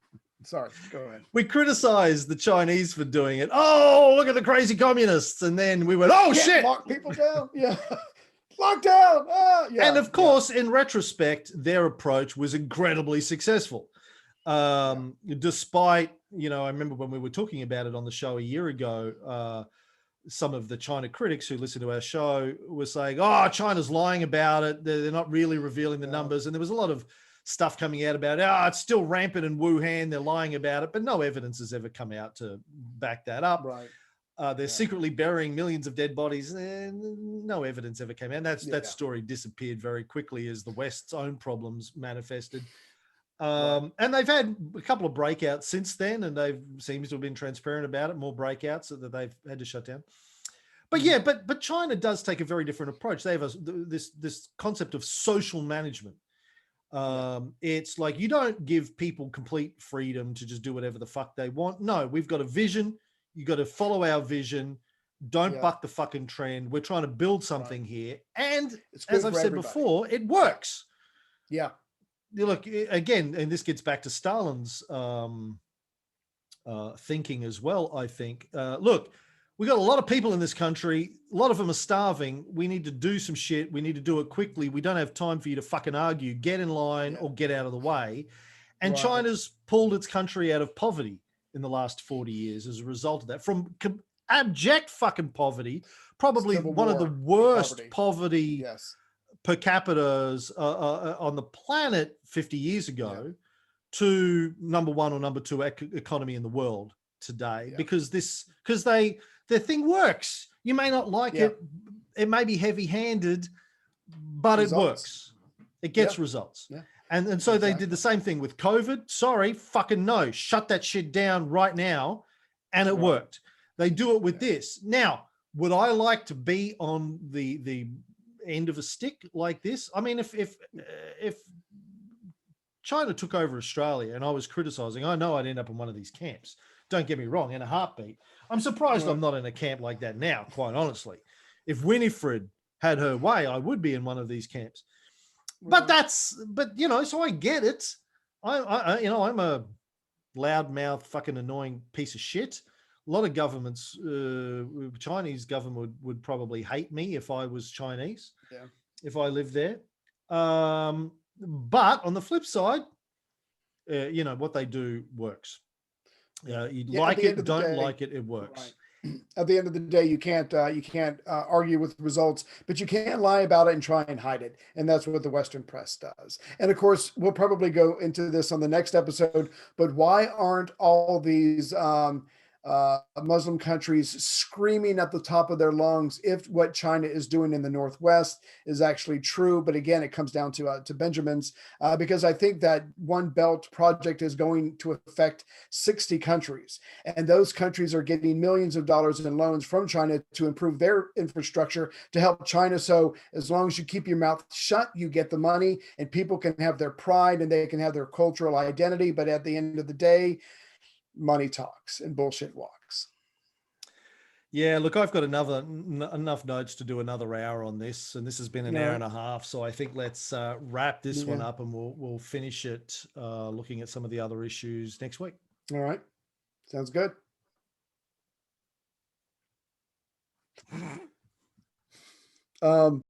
sorry, go ahead. We criticized the Chinese for doing it. Oh, look at the crazy communists. And then we went, oh, shit. Lock people down. Lockdown. And of course, in retrospect, their approach was incredibly successful. Despite, I remember when we were talking about it on the show a year ago, some of the China critics who listen to our show were saying, oh, China's lying about it. They're not really revealing the numbers. And there was a lot of stuff coming out about, it's still rampant in Wuhan. They're lying about it, but no evidence has ever come out to back that up. Right. They're secretly burying millions of dead bodies. And no evidence ever came out. And that story disappeared very quickly as the West's own problems manifested. And they've had a couple of breakouts since then, and they've seems to have been transparent about it, more breakouts so that they've had to shut down. But but China does take a very different approach. They have this concept of social management. It's like, you don't give people complete freedom to just do whatever the fuck they want. No, we've got a vision. You got to follow our vision. Don't buck the fucking trend. We're trying to build something here. And as I've said before, it works. Yeah. Look, again, and this gets back to Stalin's thinking as well, I think. Look, we got a lot of people in this country. A lot of them are starving. We need to do some shit. We need to do it quickly. We don't have time for you to fucking argue. Get in line or get out of the way. And China's pulled its country out of poverty in the last 40 years as a result of that. From abject fucking poverty, probably one of the worst poverty per capita on the planet 50 years ago, to number one or number two economy in the world today, because their thing works. You may not like it. It may be heavy-handed, but it works. It gets results. Yeah. And so they did the same thing with COVID. Sorry, fucking no. Shut that shit down right now. And it worked. They do it with this. Now, would I like to be on the end of a stick like this? I mean, if China took over Australia and I was criticizing, I know I'd end up in one of these camps. Don't get me wrong, in a heartbeat. I'm surprised I'm not in a camp like that now, quite honestly. If Winifred had her way, I would be in one of these camps. But so I get it. I'm a loudmouth, fucking annoying piece of shit. A lot of governments, Chinese government would probably hate me if I was Chinese, if I lived there. But on the flip side, what they do works. You like it, don't like it, it works. Right. At the end of the day, you can't argue with results, but you can't lie about it and try and hide it. And that's what the Western press does. And of course, we'll probably go into this on the next episode, but why aren't all these Muslim countries screaming at the top of their lungs if what China is doing in the Northwest is actually true? But again, it comes down to Benjamin's, because I think that One Belt project is going to affect 60 countries. And those countries are getting millions of dollars in loans from China to improve their infrastructure to help China. So as long as you keep your mouth shut, you get the money and people can have their pride and they can have their cultural identity. But at the end of the day, money talks and bullshit walks. Yeah, look, I've got enough notes to do another hour on this, and this has been an All hour right. and a half. So I think let's wrap this one Yeah. up, and we'll finish it looking at some of the other issues next week. All right. Sounds good.